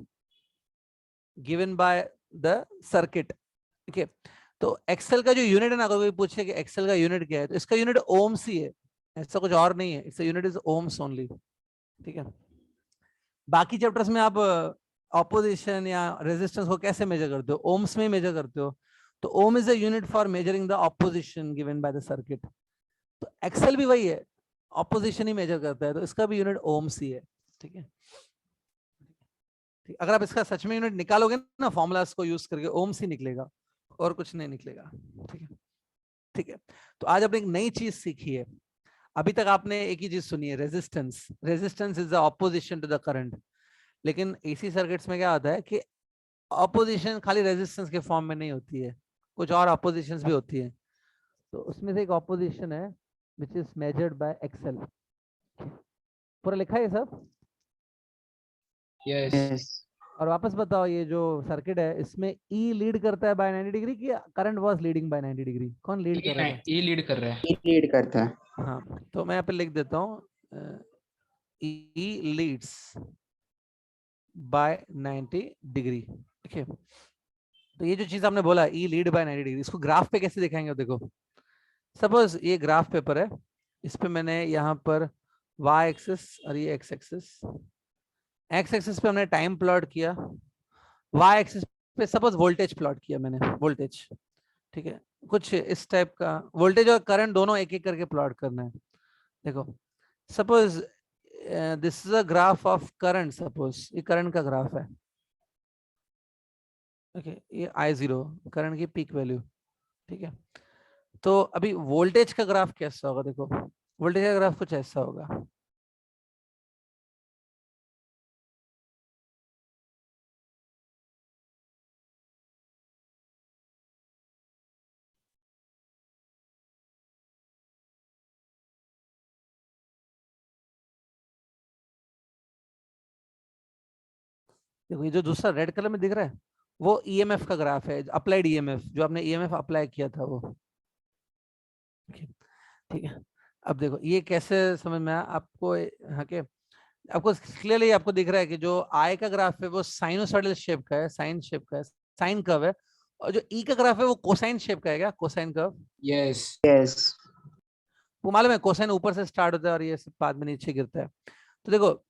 given by the circuit. ठीक है, तो एक्सेल का जो यूनिट है ना, अगर कोई पूछे कि एक्सेल का यूनिट क्या है, तो इसका यूनिट ओम्स ही है, ऐसा कुछ और नहीं है, इसका यूनिट इज ओम्स ओनली। ठीक है, बाकी चैप्टर्स में आप ऑपोजिशन या रेजिस्टेंस को कैसे मेजर करते हो, ओम्स में मेजर करते हो। तो ohm is a unit for measuring the opposition given by the circuit. तो एक्सेल भी वही है, ऑपोजिशन ही मेजर करता है, तो इसका भी यूनिट ओम्स ही है। ठीक है, अगर आप इसका सच में यूनिट निकालोगे ना फॉर्मूलास को यूज करके, ओम्स ही निकलेगा और कुछ नहीं निकलेगा। ठीक है, ठीक है, तो आज आपने एक नई चीज सीखी है। अभी तक आपने एक ही चीज सुनी है, resistance. Resistance is the opposition to the current. लेकिन एसी सर्किट्स में क्या होता है कि ऑपोजिशन खाली रेजिस्टेंस के फॉर्म में नहीं होती है, कुछ और ऑपोजिशंस भी होती है। तो उसमें से एक ऑपोजिशन है which is measured by XL. पूरा लिखा है सब? यस। Yes. और वापस बताओ, ये जो सर्किट है इसमें ई लीड करता है बाय 90 डिग्री कि current was leading by 90 degree? कौन लीड कर रहा है? ई लीड कर रहा है। लीड करता है। हाँ, तो मैं यहाँ पे लिख देता हूँ ई लीड्स बाय 90 डिग्री। ठीक है, तो ये जो चीज आपने बोला ई लीड बाय 90 डिग्री, इसको ग्राफ पे कैसे दिखाएंगे? देखो सपोज ये ग्राफ पेपर है, इस पे मैंने यहाँ पर वाई एक्सिस और ये एक्स एक्सिस पे हमने टाइम प्लॉट किया, वाई एक्सिस पे सपोज वोल्टेज प्लॉट किया मैंने, वोल्टेज, ठीक है, कुछ इस टाइप का वोल्टेज और करंट दोनों एक एक करके प्लॉट करना है। देखो suppose this is a graph of current, suppose ये करंट का ग्राफ है, ओके, ये I0 करंट की पीक वैल्यू, ठीक है। तो अभी वोल्टेज का ग्राफ कैसा होगा, देखो वोल्टेज का ग्राफ कुछ ऐसा होगा, देखो ये जो दूसरा रेड कलर में दिख रहा है वो ईएमएफ का ग्राफ है, अप्लाइड ईएमएफ, जो आपने ईएमएफ अप्लाई किया था वो, ठीक है। अब देखो ये कैसे समझ में आया आपको, हाँ के आपको क्लियरली आपको दिख रहा है कि जो आई का ग्राफ है वो साइनोसॉइडल शेप का है, साइन शेप का है, साइन कर्व है, और जो ई का ग्राफ है वो कोसाइन शेप का है, क्या कोसाइन कर्व? Yes. Yes. वो मालूम है कोसाइन ऊपर से स्टार्ट होता है और ये बाद में नीचे गिरता है। तो देखो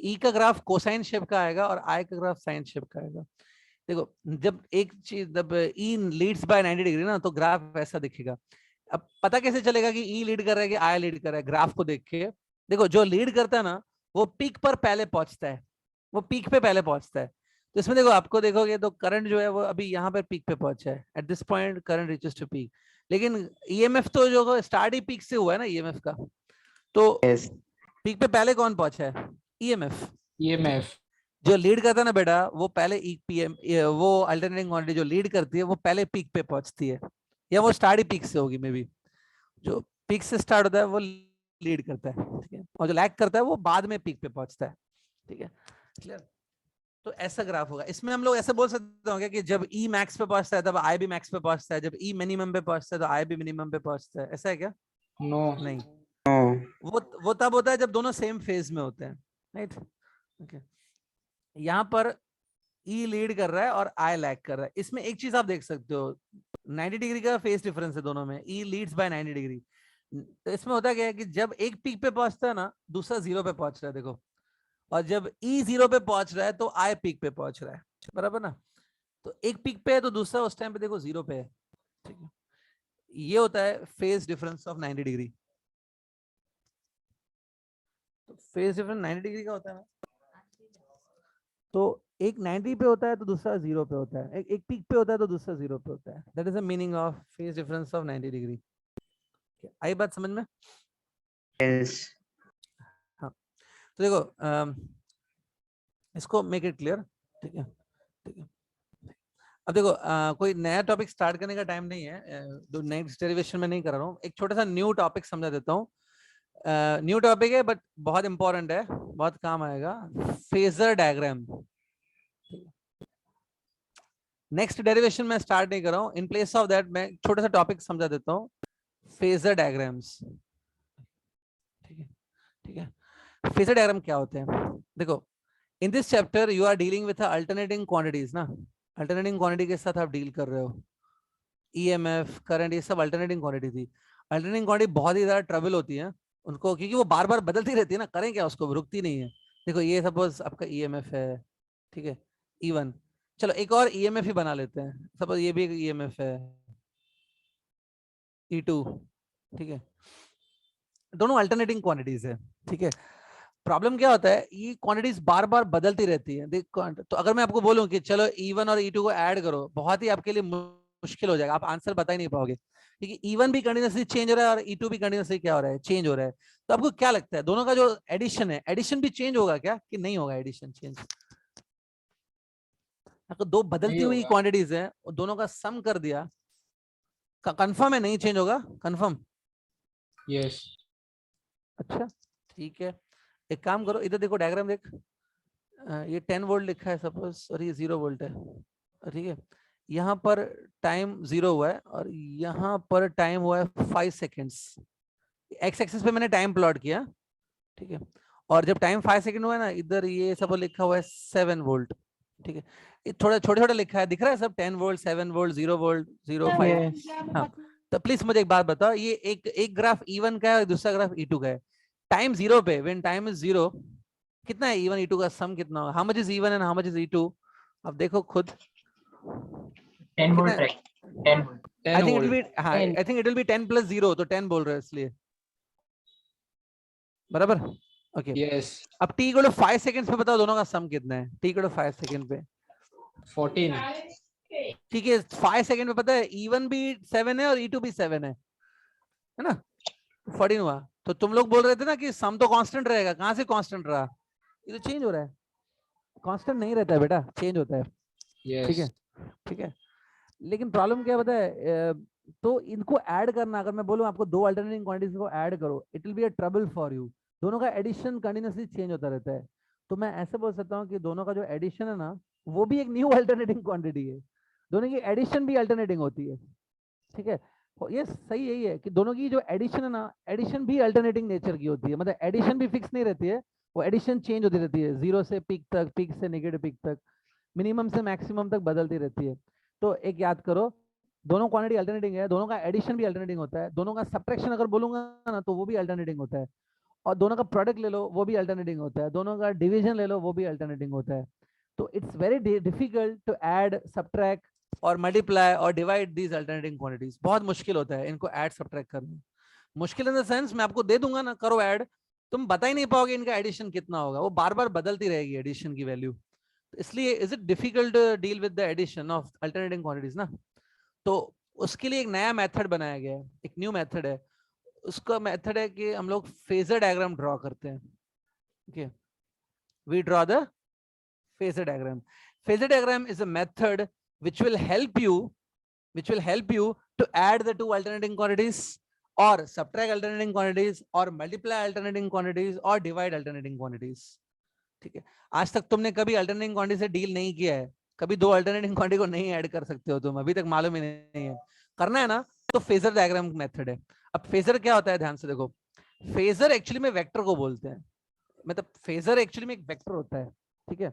ई का ग्राफ कोसाइन शेप का आएगा और आई का ग्राफ साइन शेप का आएगा। देखो जब एक चीज, जब ई लीड्स बाय 90 डिग्री ना, तो ग्राफ ऐसा दिखेगा। अब पता कैसे चलेगा कि ई लीड कर रहा है कि आई लीड कर रहा है? ग्राफ को देख के देखो, जो लीड करता है ना वो पीक पर पहले पहुंचता है, वो पीक पे पहले पहुंचता है। तो इसमें देखो आपको देखोगे तो करंट जो है वो अभी यहाँ पर पीक पे पहुंचा है, at this point current reaches to peak. लेकिन ईएमएफ तो जो स्टार्ट ही पीक से हुआ है ना ईएमएफ का, तो Yes. पीक पे पहले कौन पहुंचा है? ईएमएफ। EMF. जो लीड करता है ना बेटा वो पहले पीएम, वो अल्टरनेटिंग क्वांटिटी जो लीड करती है वो पहले पीक पे पहुंचती है, या वो स्टार्ट ही पीक से होगी मे बी। जो पीक से स्टार्ट होता है वो लीड करता है, ठीक है, और जो लैग करता है वो बाद में पीक पे पहुंचता है, ठीक है, क्लियर? तो ऐसा ग्राफ होगा। इसमें हम लोग ऐसे बोल सकते होंगे कि जब ई मैक्स पे पहुंचता है तब आई भी मैक्स पे पहुंचता है, जब ई मिनिमम पे पहुंचता है तो आई भी मिनिमम पे पहुंचता है, ऐसा है क्या? No. नहीं, No. वो तब होता है जब दोनों सेम फेज में होते हैं, राइट? ओके, यहाँ पर ई लीड कर रहा है और आई लैग कर रहा है। इसमें एक चीज आप देख सकते हो, 90 डिग्री का फेज डिफरेंस है दोनों में, ई लीड्स बाय 90 डिग्री। तो इसमें होता क्या है कि जब एक पीक पे पहुंचता है ना, दूसरा जीरो पे पहुंच रहा है, देखो, और जब ई जीरो पे पहुंच रहा है तो आई पीक पे पहुंच रहा है, बराबर ना? तो एक पीक पे है तो दूसरा उस टाइम पे देखो जीरो पे है, ठीक है। ये होता है फेज डिफरेंस ऑफ 90 डिग्री। तो फेज डिफरेंस 90 डिग्री का होता है ना, तो एक 90 पे होता है तो दूसरा जीरो पे होता है, एक पीक पे होता है तो दूसरा जीरो पे होता है। That is the meaning of phase difference of 90 degree. आई बात समझ में? Yes. हाँ, तो देखो इसको मेक इट क्लियर, ठीक है, ठीक है। अब देखो कोई नया टॉपिक स्टार्ट करने का टाइम नहीं है, जो नेक्स्ट डेरिवेशन में नहीं कर रहा हूँ, एक छोटा सा न्यू टॉपिक समझा देता हूँ। न्यू टॉपिक है बट बहुत इंपॉर्टेंट है, बहुत काम आएगा, फेजर डायग्राम। नेक्स्ट डेरिवेशन में स्टार्ट नहीं कर रहा हूँ, इन प्लेस ऑफ दैट मैं छोटा सा टॉपिक समझा देता हूँ, फेजर डायग्राम्स, ठीक है, ठीक है। फेजर डायग्राम क्या होते हैं? देखो in this chapter you are dealing with alternating quantities ना, अल्टरनेटिंग क्वांटिटी के साथ आप डील कर रहे हो, ईएमएफ, करंट, ये सब अल्टरनेटिंग क्वांटिटी थी। अल्टरनेटिंग क्वांटिटी बहुत ही ज्यादा ट्रबल होती है उनको, क्योंकि वो बार बार बदलती रहती है ना, करें क्या, उसको रुकती नहीं है। देखो ये सपोज आपका ईएमएफ है, ठीक है, E1, चलो एक और ईएमएफ ही बना लेते हैं, सपोज ये भी एक ईएमएफ है E2, ठीक है, दोनों अल्टरनेटिंग क्वांटिटीज है, ठीक है। प्रॉब्लम क्या होता है, ये क्वांटिटीज बार बार बदलती रहती है। तो अगर मैं आपको बोलूं कि चलो E1 और E2 को ऐड करो, बहुत ही आपके लिए मुश्किल हो जाएगा, आप आंसर बता ही नहीं पाओगे, क्योंकि E1 भी कंटिन्यूसली चेंज हो रहा है और E2 भी कंटिन्यूसली क्या हो रहा है, चेंज हो रहा है। तो आपको क्या लगता है दोनों का जो एडिशन है, एडिशन भी चेंज होगा क्या कि नहीं होगा? एडिशन चेंज, अगर दो बदलती हुई क्वांटिटीज है और दोनों का सम कर दिया, कंफर्म है नहीं चेंज होगा? कंफर्म? Yes. अच्छा ठीक है, एक काम करो, इधर देखो डायग्राम देख, ये 10 वोल्ट लिखा है सपोज और ये 0 वोल्ट है, ठीक है। यहाँ पर टाइम 0 हुआ है और यहाँ पर टाइम हुआ है 5 सेकेंड्स। एक्स एक्सिस पे मैंने टाइम प्लॉट किया, ठीक है, और जब टाइम 5 सेकेंड हुआ है ना, इधर ये सब लिखा हुआ है 7 वोल्ट, ठीक है। ये थोड़ा छोटा छोटा लिखा है, दिख रहा है सब, 10 वोल्ट, 7 वोल्ट, 0 वोल्ट, 0, 5। हाँ, तो प्लीज मुझे एक बात बताओ, ये एक ग्राफ E1 का है और दूसरा ग्राफ E2 का है। टाइम 0 पे, व्हेन टाइम इज 0, कितना है E1 E2 का सम कितना होगा? How much is E1 and how much is E2? अब देखो खुद 10 volt कितना track 10 volt I 10 think it will volt. Be हाँ I think it will be 10 + 0 तो 10 बोल रहे हो इसलिए बराबर ओके Yes. अब t को 5 सेकंड्स पे बताओ दोनों का सम कितना है t को 5 सेकंड पे 14. ठीक है 5 सेकंड पे पता है E1 भी 7 है और E2 भी 7 है ना 14 हुआ तो तुम लोग बोल रहे थे ना कि सम तो कांस्टेंट रहेगा कहां से कांस्टेंट रहा ये तो चेंज हो रहा है कांस्टेंट नहीं रहता है बेटा चेंज होता है ठीक है Yes. ठीक है लेकिन प्रॉब्लम क्या पता है तो इनको ऐड करना अगर मैं बोलूं आपको दो अल्टरनेटिंग क्वांटिटीज को ऐड करो it will be a trouble for you दोनों का एडिशन कंटिन्यूअसली चेंज होता रहता है तो मैं ऐसे बोल सकता हूं कि दोनों का जो एडिशन है ना वो भी एक न्यू अल्टरनेटिंग क्वांटिटी है दोनों की एडिशन भी अल्टरनेटिंग होती है ठीक है ये सही यही है कि दोनों की जो एडिशन है ना एडिशन भी अल्टरनेटिंग नेचर की होती है मतलब एडिशन भी फिक्स नहीं रहती है वो एडिशन चेंज होती रहती है 0 से पीक तक पीक से नेगेटिव पीक तक मिनिमम से मैक्सिमम तक बदलती रहती है तो एक याद करो दोनों क्वांटिटी अल्टरनेटिंग है दोनों का एडिशन भी अल्टरनेटिंग होता है दोनों का सब्ट्रैक्शन अगर बोलूंगा ना तो वो भी अल्टरनेटिंग होता है और दोनों का प्रोडक्ट ले लो वो भी अल्टरनेटिंग होता है दोनों का डिवीजन ले लो वो भी अल्टरनेटिंग होता है तो it's very difficult to add subtract और मल्टीप्लाई और डिवाइड दीज अल्टरनेटिंग क्वांटिटीज बहुत मुश्किल होता है इनको ऐड सब्ट्रैक्ट करना मुश्किल इन द सेंस मैं आपको दे दूंगा ना करो ऐड तुम बता ही नहीं पाओगे इनका एडिशन कितना होगा वो बार बार बदलती रहेगी एडिशन की वैल्यू इसलिए is it difficult to deal with the addition of alternating quantities ना तो उसके लिए एक नया मेथड बनाया गया है एक न्यू मेथड है उसका मेथड है कि हम लोग फेजर डायग्राम ड्रॉ करते हैं okay we draw the phasor diagram phasor diagram is a method which will help you to add the two alternating quantities or subtract alternating quantities or multiply alternating quantities or divide alternating quantities ठीक है आज तक तुमने कभी alternating quantity से deal नहीं किया है कभी दो अल्टरनेटिंग क्वांटिटी को नहीं ऐड कर सकते हो तुम अभी तक मालूम ही नहीं है करना है ना तो फेजर डायग्राम मेथड है अब फेजर क्या होता है ध्यान से देखो फेजर एक्चुअली में वेक्टर को बोलते हैं मतलब फेजर एक्चुअली में एक वेक्टर होता है ठीक है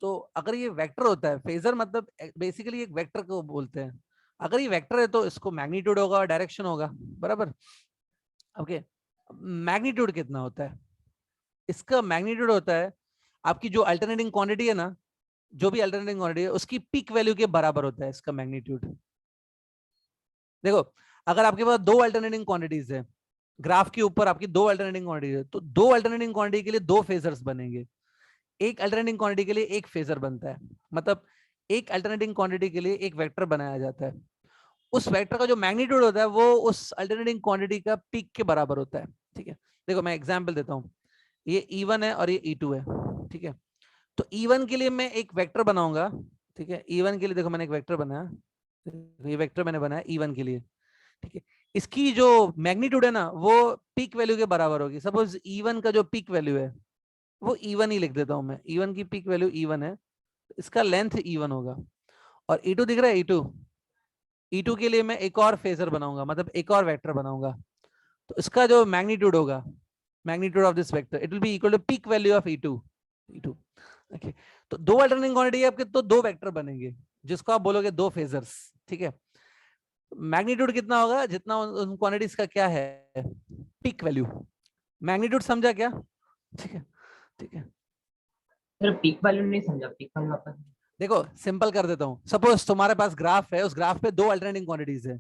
तो अगर ये वेक्टर होता है फेजर मतलब बेसिकली एक वेक्टर को बोलते हैं अगर ये वेक्टर है तो इसको मैग्नीट्यूड होगा और डायरेक्शन होगा बराबर ओके मैग्नीट्यूड कितना होता है इसका मैग्नीट्यूड होता है आपकी जो अल्टरनेटिंग क्वांटिटी है ना जो भी अल्टरनेटिंग क्वांटिटी है उसकी पीक वैल्यू के बराबर होता है इसका मैग्नीट्यूड देखो अगर आपके पास दो अल्टरनेटिंग क्वांटिटीज है ग्राफ के ऊपर आपकी दो अल्टरनेटिंग क्वांटिटीज है तो दो अल्टरनेटिंग क्वांटिटी के लिए दो फेजर्स बनेंगे एक अल्टरनेटिंग क्वांटिटी के लिए एक फेजर बनता है मतलब एक अल्टरनेटिंग क्वांटिटी के लिए एक वेक्टर बनाया जाता है उस वेक्टर का जो मैग्नीट्यूड होता है वो उस अल्टरनेटिंग क्वांटिटी का पीक के बराबर होता है ठीक है देखो मैं एग्जांपल देता हूँ ये E1 है और ये E2 है ठीक है तो E1 के लिए मैं एक वेक्टर बनाऊंगा ठीक है E1 के लिए देखो मैंने एक वेक्टर बनाया ये वेक्टर मैंने बनाया E1 के लिए ठीक है इसकी जो मैग्नीट्यूड है ना वो पीक वैल्यू के बराबर होगी सपोज E1 का जो पीक वैल्यू है वो E1 ही लिख देता हूं मैं E1 की पीक वैल्यू E1 है इसका लेंथ E1 होगा और E2 दिख रहा है E2 के लिए मैं एक और फेजर बनाऊंगा मतलब एक और वेक्टर बनाऊंगा तो इसका जो मैग्नीट्यूड होगा magnitude of this vector it will be equal to peak value of E2 okay तो दो अल्टरनेटिंग क्वांटिटी आपके तो दो वेक्टर बनेंगे जिसको आप बोलोगे दो फेजर्स ठीक है मैग्नीट्यूड कितना होगा जितना उन क्वांटिटीज का क्या है पीक वैल्यू मैग्नीट्यूड समझा क्या ठीक है सर पीक वैल्यू नहीं समझा पीक वैल्यू वापस देखो सिंपल कर देता हूं सपोज तुम्हारे पास ग्राफ है उस ग्राफ पे दो अल्टरनेटिंग क्वांटिटीज है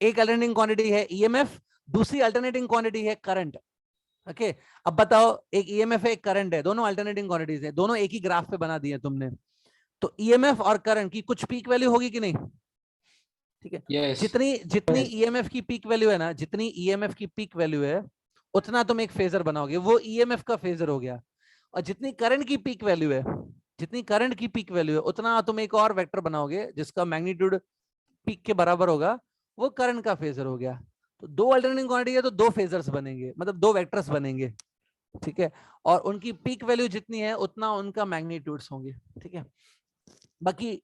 एक अल्टरनेटिंग क्वांटिटी है EMF दूसरी अल्टरनेटिंग क्वांटिटी है करंट ओके अब बताओ एक EMF है एक करंट है दोनों अल्टरनेटिंग क्वांटिटीज है दोनों एक ही ग्राफ पे बना दिए तुमने तो EMF और करंट की कुछ पीक वैल्यू होगी कि नहीं ठीक है Yes. जितनी EMF की पीक वैल्यू है ना जितनी EMF की पीक वैल्यू है उतना तुम एक फेजर बनाओगे वो EMF का फेजर हो गया और जितनी करंट की पीक वैल्यू है उतना तुम एक और वेक्टर बनाओगे जिसका मैग्नीट्यूड पीक के बराबर होगा वो करंट का फेजर हो गया तो दो अल्टरनेटिंग क्वांटिटी है तो दो फेजर्स बनेंगे मतलब दो वेक्टर्स बनेंगे ठीक है और उनकी पीक वैल्यू जितनी है उतना उनका मैग्नीट्यूड्स होंगे ठीक है बाकी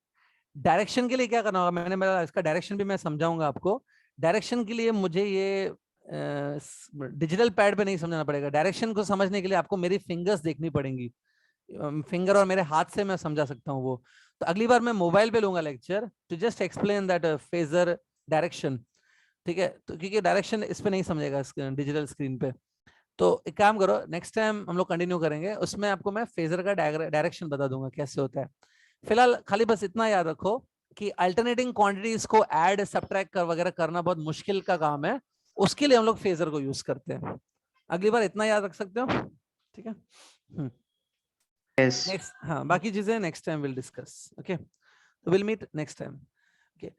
डायरेक्शन के लिए क्या करना होगा मैंने बोला इसका डायरेक्शन भी मैं समझाऊंगा आपको डायरेक्शन के लिए मुझे ये डिजिटल पैड पे नहीं समझाना पड़ेगा डायरेक्शन को समझने के लिए आपको मेरी फिंगर्स देखनी पड़ेंगी फिंगर और मेरे हाथ से मैं समझा सकता हूँ वो तो अगली बार मैं मोबाइल पे लूंगा lecture to just explain that phasor direction ठीक है तो क्योंकि डायरेक्शन इस पे नहीं समझेगा डिजिटल स्क्रीन पे तो एक काम करो नेक्स्ट टाइम हम लोग कंटिन्यू करेंगे उसमें आपको मैं फेजर का डायरेक्शन बता दूंगा कैसे होता है फिलहाल खाली बस इतना याद रखो कि अल्टरनेटिंग क्वांटिटीज को ऐड सब्ट्रैक्ट कर वगैरह करना बहुत मुश्किल का काम है, उसके लिए हम लोग फेजर को यूज करते हैं। अगली बार इतना याद रख सकते हो, ठीक है? Yes. नेक्स्ट, हाँ बाकी चीजें next time will discuss. Okay, will meet next time.